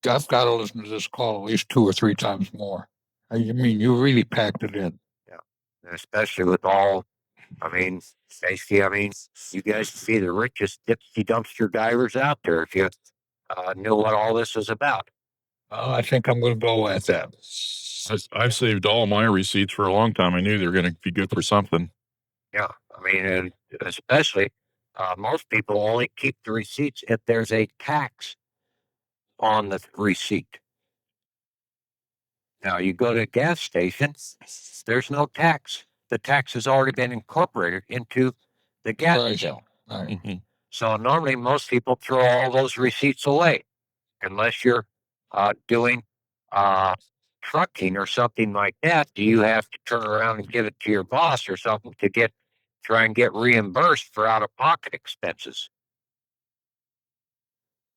Speaker 1: got to listen to this call at least 2 or 3 times more. I mean, you really packed it in.
Speaker 3: Yeah, and especially with all, I mean, basically, I mean, you guys would be the richest dipsy dumpster divers out there if you knew what all this is about.
Speaker 1: Well, I think I'm going to go at that.
Speaker 2: I've saved all my receipts for a long time. I knew they were going to be good for something.
Speaker 3: Yeah, I mean, and especially most people only keep the receipts if there's a tax on the receipt. Now, you go to a gas station, there's no tax. The tax has already been incorporated into the gas bill.
Speaker 1: Right.
Speaker 3: So normally most people throw all those receipts away unless you're doing trucking or something like that. Do you have to turn around and give it to your boss or something to try and get reimbursed for out-of-pocket expenses?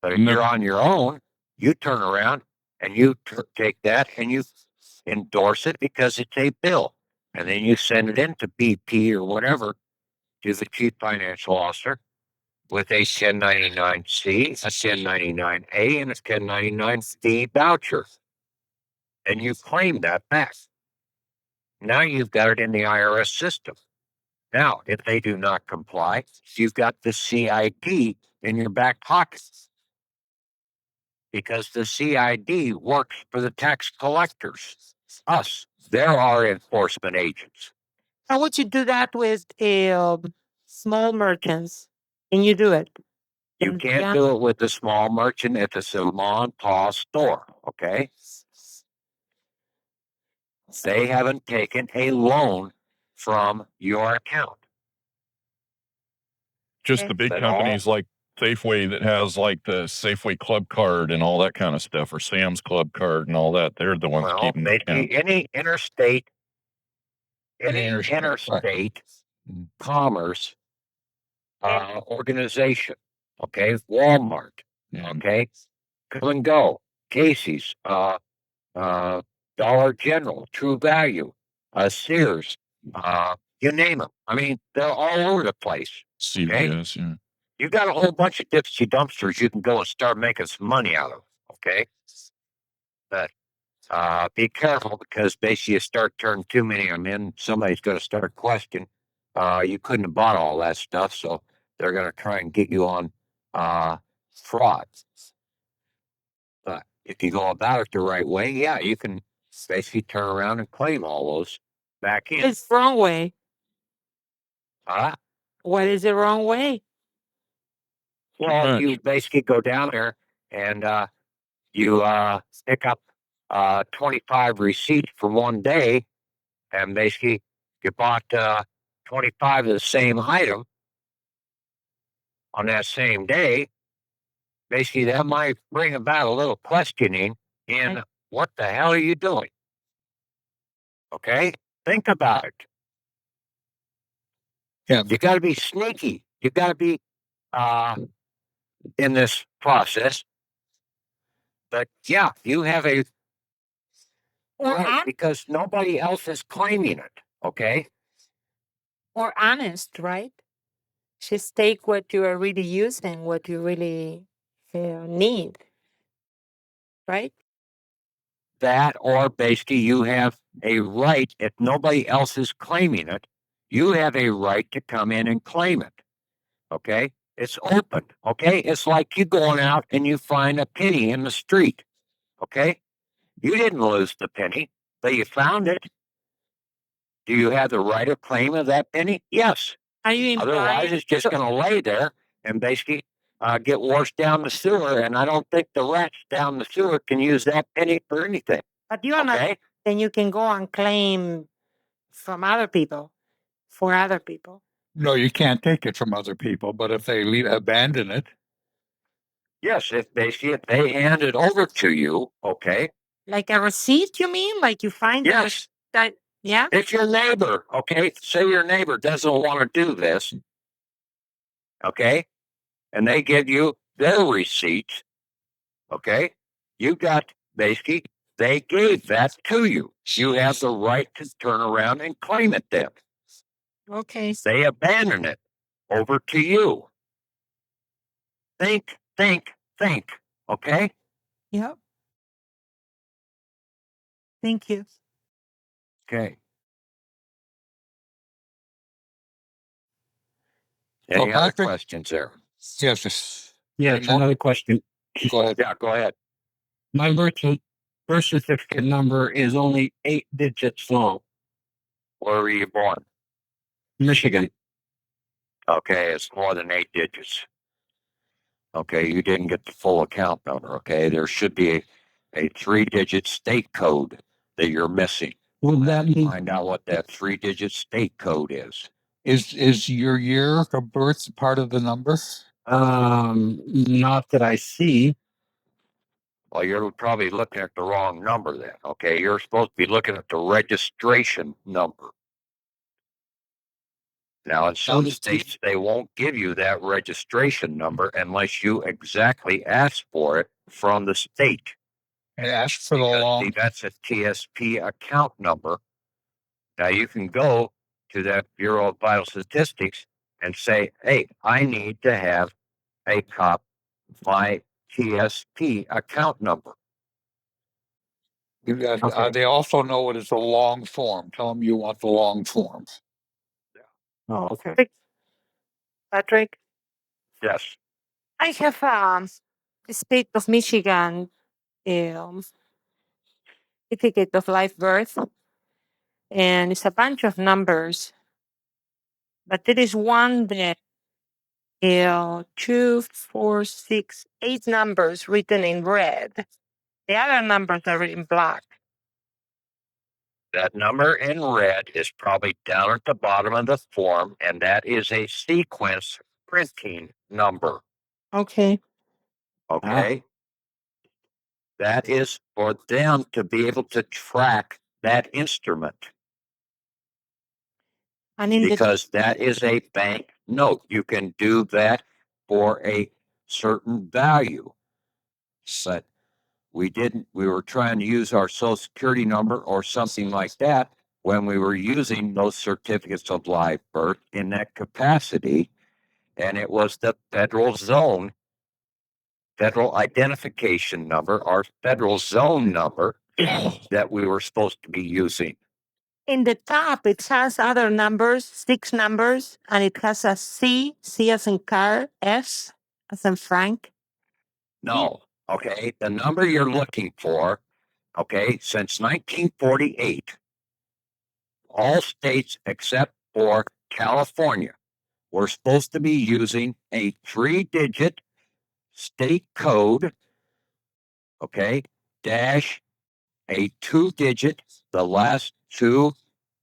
Speaker 3: But if you're on your own, you turn around and you take that and you endorse it because it's a bill. And then you send it in to BP or whatever to the chief financial officer with a 1099-C, a 1099-A, and a 1099-D voucher. And you claim that back. Now you've got it in the IRS system. Now, if they do not comply, you've got the CID in your back pocket. Because the CID works for the tax collectors, us. They're our enforcement agents.
Speaker 6: How would you do that with small merchants? Can you do it?
Speaker 3: You can't do it with the small merchant if it's a mom and pop store. Okay. They haven't taken a loan from your account.
Speaker 2: Just the big
Speaker 3: But all-
Speaker 2: companies like Safeway that has like the Safeway Club card and all that kind of stuff, or Sam's Club card and all that. They're the ones
Speaker 3: Well,
Speaker 2: keeping the account.
Speaker 3: any interstate,
Speaker 1: Any
Speaker 3: any
Speaker 1: interstate, right.
Speaker 3: interstate commerce organization. Okay, Walmart.
Speaker 2: Yeah.
Speaker 3: Okay, Come and Go, Casey's, Dollar General, True Value, Sears, you name them. I mean, they're all over the place.
Speaker 2: CVS, yeah.
Speaker 3: You got a whole bunch of dipsy dumpsters you can go and start making some money out of. Okay, but be careful because basically you start turning too many of them in, somebody's going to start questioning. You couldn't have bought all that stuff, so they're going to try and get you on fraud. But if you go about it the right way, yeah, you can basically turn around and claim all those back in.
Speaker 6: It's the wrong way.
Speaker 3: Huh?
Speaker 6: What is the wrong way?
Speaker 3: Well,
Speaker 2: Much.
Speaker 3: you basically go down there and you pick up 25 receipts for one day, and basically you bought 25 of the same item on that same day. Basically, that might bring about a little questioning in what the hell are you doing? Okay, think about it.
Speaker 1: Yeah.
Speaker 3: You got to be sneaky. You got to be in this process. But yeah, you have a right because nobody else is claiming it. Okay.
Speaker 6: Or honest, right? Just take what you are really using, what you really need, right?
Speaker 3: That, or basically, you have a right, if nobody else is claiming it, you have a right to come in and claim it. Okay. It's open. Okay. It's like you going out and you find a penny in the street. Okay. You didn't lose the penny, but you found it. Do you have the right of claim of that penny? Yes.
Speaker 6: Are you
Speaker 3: Otherwise,
Speaker 6: implying?
Speaker 3: it's just going to lay there and basically get washed down the sewer. And I don't think the rats down the sewer can use that penny for anything.
Speaker 6: But you are not.
Speaker 3: Okay.
Speaker 6: Then you can go and claim from other people, for other people.
Speaker 1: No, you can't take it from other people, but if they abandon it,
Speaker 3: Yes, if they hand it over to you, okay.
Speaker 6: Like a receipt, you mean? Like you find
Speaker 3: Yes.
Speaker 6: that yeah?
Speaker 3: If your neighbor, okay, say your neighbor doesn't want to do this, okay, and they give you their receipts, okay, you got basically they gave that to you. You have the right to turn around and claim it then.
Speaker 6: Okay.
Speaker 3: They abandon it over to you. Think, okay?
Speaker 6: Yep. Thank you.
Speaker 3: Okay. Any
Speaker 1: Well,
Speaker 3: other
Speaker 1: Patrick?
Speaker 3: questions there?
Speaker 1: yes.
Speaker 5: Yeah,
Speaker 1: Any more?
Speaker 5: another question.
Speaker 1: Go ahead.
Speaker 3: Yeah, go ahead.
Speaker 5: My birth certificate number is only 8 digits long.
Speaker 3: Where were you born?
Speaker 5: Michigan.
Speaker 3: Okay, it's more than 8 digits. Okay, you didn't get the full account number. Okay, there should be a 3-digit state code that you're missing.
Speaker 5: Will that mean
Speaker 3: Find out what that 3-digit state code is.
Speaker 1: Is your year of birth part of the number?
Speaker 5: not that I see?
Speaker 3: Well, you're probably looking at the wrong number then. Okay, you're supposed to be looking at the registration number. Now, in some states, they won't give you that registration number unless you exactly ask for it from the state.
Speaker 1: And ask for the
Speaker 3: Because,
Speaker 1: long.
Speaker 3: see, that's a TSP account number. Now, you can go to that Bureau of Vital Statistics and say, hey, I need to have a copy of my TSP account number.
Speaker 1: You got.
Speaker 5: Okay.
Speaker 1: They also know it is a long form. Tell them you want the long form.
Speaker 5: Oh, okay.
Speaker 6: Patrick,
Speaker 3: Yes.
Speaker 6: I have the state of Michigan certificate of live birth. and it's a bunch of numbers, but there is one that 2, 4, 6, 8 numbers written in red. The other numbers are in black.
Speaker 3: That number in red is probably down at the bottom of the form, and that is a sequence printing number.
Speaker 6: Okay.
Speaker 3: Okay. That is for them to be able to track that instrument
Speaker 6: And in the
Speaker 3: because that is a bank note. You can do that for a certain value. But we were trying to use our social security number or something like that when we were using those certificates of live birth in that capacity. And it was the federal zone, federal identification number, or federal zone number that we were supposed to be using.
Speaker 6: in the top, it has other numbers, 6 numbers, and it has a C as in car, S as in Frank.
Speaker 3: No. Okay. The number you're looking for, okay, since 1948, all states except for California were supposed to be using a 3-digit state code, okay, dash a 2-digit, the last 2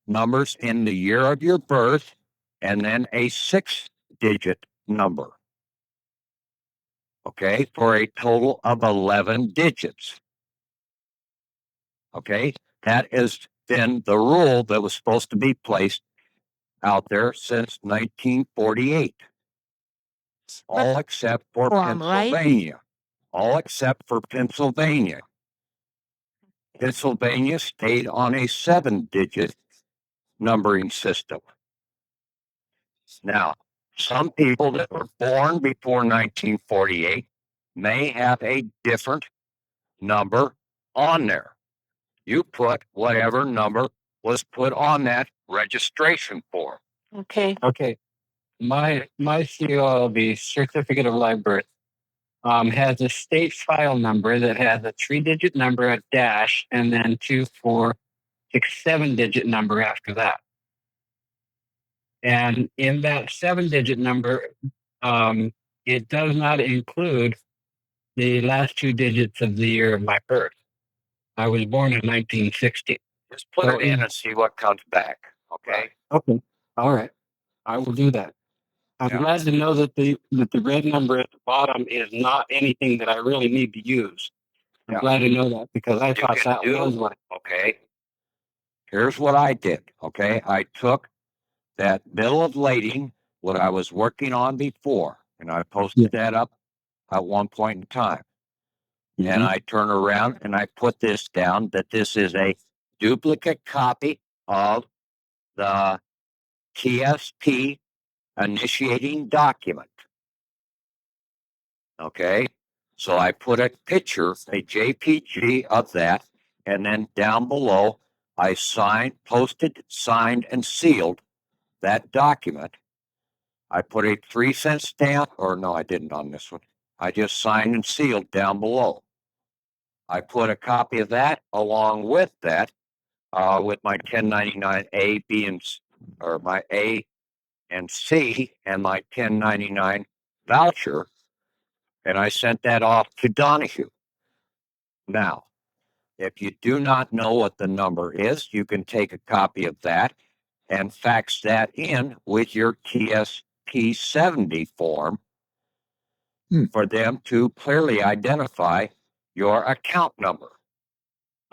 Speaker 3: numbers in the year of your birth, and then a 6-digit number. Okay, for a total of 11 digits. Okay, that has been the rule that was supposed to be placed out there since 1948. All except for
Speaker 6: Form, right?
Speaker 3: Pennsylvania. All except for Pennsylvania. Pennsylvania stayed on a 7-digit numbering system. Now, some people that were born before 1948 may have a different number on there. You put whatever number was put on that registration form.
Speaker 6: Okay.
Speaker 5: Okay. My COLB, certificate of live birth, has a state file number that has a 3-digit number, a dash, and then 2, 4, 6, 7-digit number after that. And in that 7-digit number, it does not include the last 2 digits of the year of my birth. I was born in 1960.
Speaker 3: Just put it in and see what comes back. Okay.
Speaker 5: Okay. All right. I will do that. I'm
Speaker 3: Yeah.
Speaker 5: glad to know that the red number at the bottom is not anything that I really need to use. I'm
Speaker 3: Yeah.
Speaker 5: glad to know that because I
Speaker 3: You
Speaker 5: thought
Speaker 3: can
Speaker 5: that
Speaker 3: do-
Speaker 5: was what.
Speaker 3: Okay. Here's what I did. Okay. I took that bill of lading, what I was working on before, and I posted that up at one point in time. And I turn around and I put this down that this is a duplicate copy of the TSP initiating document. Okay. So I put a picture, a JPG of that, and then down below, I posted, signed, and sealed that document. I put a 3-cent stamp, or no, I didn't on this one. I just signed and sealed down below. I put a copy of that along with that, with my 1099 A, B, and or my A and C, and my 1099 voucher, and I sent that off to Donahue. Now, if you do not know what the number is, you can take a copy of that and fax that in with your TSP 70 form for them to clearly identify your account number.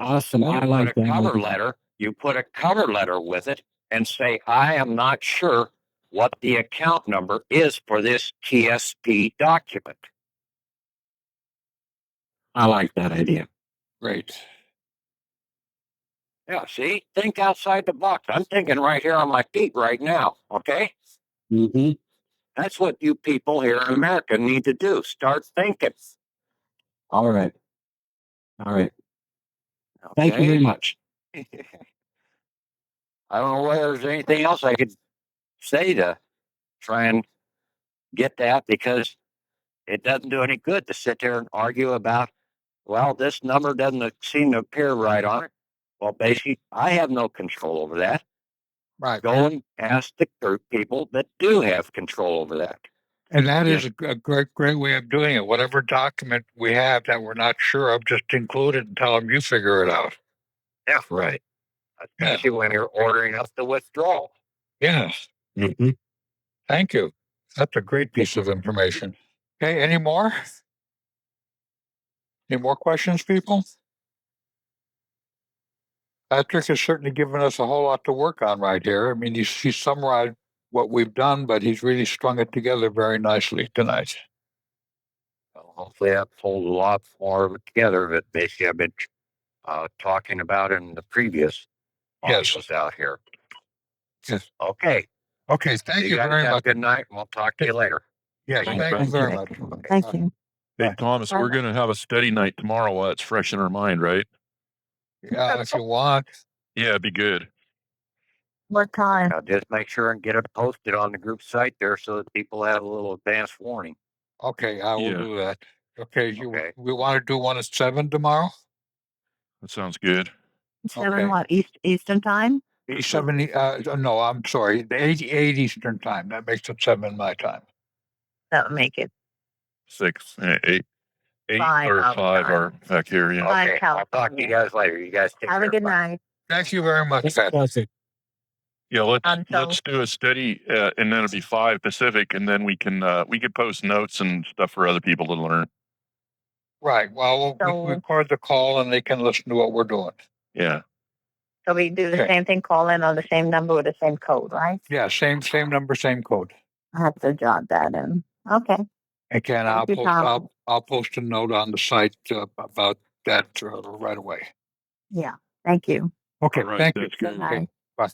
Speaker 5: Awesome. I
Speaker 3: You
Speaker 5: like
Speaker 3: put a
Speaker 5: that.
Speaker 3: cover letter. You put a cover letter with it and say, I am not sure what the account number is for this TSP document.
Speaker 5: I like that idea.
Speaker 2: Great.
Speaker 3: Yeah, see, think outside the box. I'm thinking right here on my feet right now. Okay.
Speaker 5: Mm-hmm.
Speaker 3: That's what you people here in America need to do. Start thinking.
Speaker 5: All right. All right. Thank you very
Speaker 3: Okay.
Speaker 5: much.
Speaker 3: I don't know whether there's anything else I could say to try and get that, because it doesn't do any good to sit there and argue about, well, this number doesn't seem to appear right on it. Well, basically, I have no control over that.
Speaker 1: Right.
Speaker 3: Go and ask the people that do have control over that.
Speaker 1: And that is a great way of doing it. Whatever document we have that we're not sure of, just include it and tell them you figure it out.
Speaker 3: Yeah, right. Especially when you're ordering us to withdraw.
Speaker 1: Yes.
Speaker 3: Mm-hmm.
Speaker 1: Thank you. That's a great piece of information. Okay, any more? Any more questions, people? Patrick has certainly given us a whole lot to work on right here. I mean, he's summarized what we've done, but he's really strung it together very nicely tonight.
Speaker 3: Well, hopefully that pulls a lot more of it together that basically I've been talking about in the previous
Speaker 1: Yes.
Speaker 3: audios out here.
Speaker 1: Yes.
Speaker 3: Okay.
Speaker 1: Okay, thank you
Speaker 3: guys
Speaker 1: very
Speaker 3: have a
Speaker 1: much.
Speaker 3: good night, and we'll talk to you later.
Speaker 1: Yes,
Speaker 2: Thanks,
Speaker 1: thank you
Speaker 2: Ben.
Speaker 1: very much.
Speaker 4: Thank you.
Speaker 2: Hey, Thomas, we're going to have a study night tomorrow while it's fresh in our mind, right?
Speaker 1: Yeah, if you want.
Speaker 2: Yeah, it'd be good.
Speaker 4: What time?
Speaker 3: Now just make sure and get it posted on the group site there so that people have a little advance warning.
Speaker 1: Okay, I will
Speaker 2: Yeah.
Speaker 1: do that. Okay,
Speaker 3: Okay.
Speaker 1: we want to do one at 7 tomorrow?
Speaker 2: That sounds good.
Speaker 4: 7
Speaker 1: Okay.
Speaker 4: what? Eastern time?
Speaker 1: 70, no, I'm sorry, 8 Eastern time. That makes it 7 my time.
Speaker 4: That would make it
Speaker 2: 6, 8, 8
Speaker 4: 5
Speaker 2: or
Speaker 4: our
Speaker 2: 5
Speaker 4: time.
Speaker 2: are back here. Yeah.
Speaker 4: Bye,
Speaker 3: Okay, I'll talk to you guys later. You guys take
Speaker 4: Have
Speaker 3: care.
Speaker 4: a good
Speaker 3: Bye.
Speaker 4: night.
Speaker 1: Thank you very much, Pat.
Speaker 2: Yeah,
Speaker 4: So-
Speaker 2: let's do a study, and then it'll be 5 Pacific, and then we can post notes and stuff for other people to learn.
Speaker 1: Right. Well, we
Speaker 4: So-
Speaker 1: record the call and they can listen to what we're doing.
Speaker 2: Yeah.
Speaker 4: So we do the
Speaker 1: Okay.
Speaker 4: same thing, call in on the same number with the same code, right?
Speaker 1: Yeah, same number, same code.
Speaker 4: I have to jot that in. Okay.
Speaker 1: Again,
Speaker 4: Thank you, Tom.
Speaker 1: I'll post a note on the site about that right away.
Speaker 4: Yeah. Thank you.
Speaker 1: Okay,
Speaker 2: All right,
Speaker 1: thank you.
Speaker 2: that's good.
Speaker 4: Good night.
Speaker 1: Bye.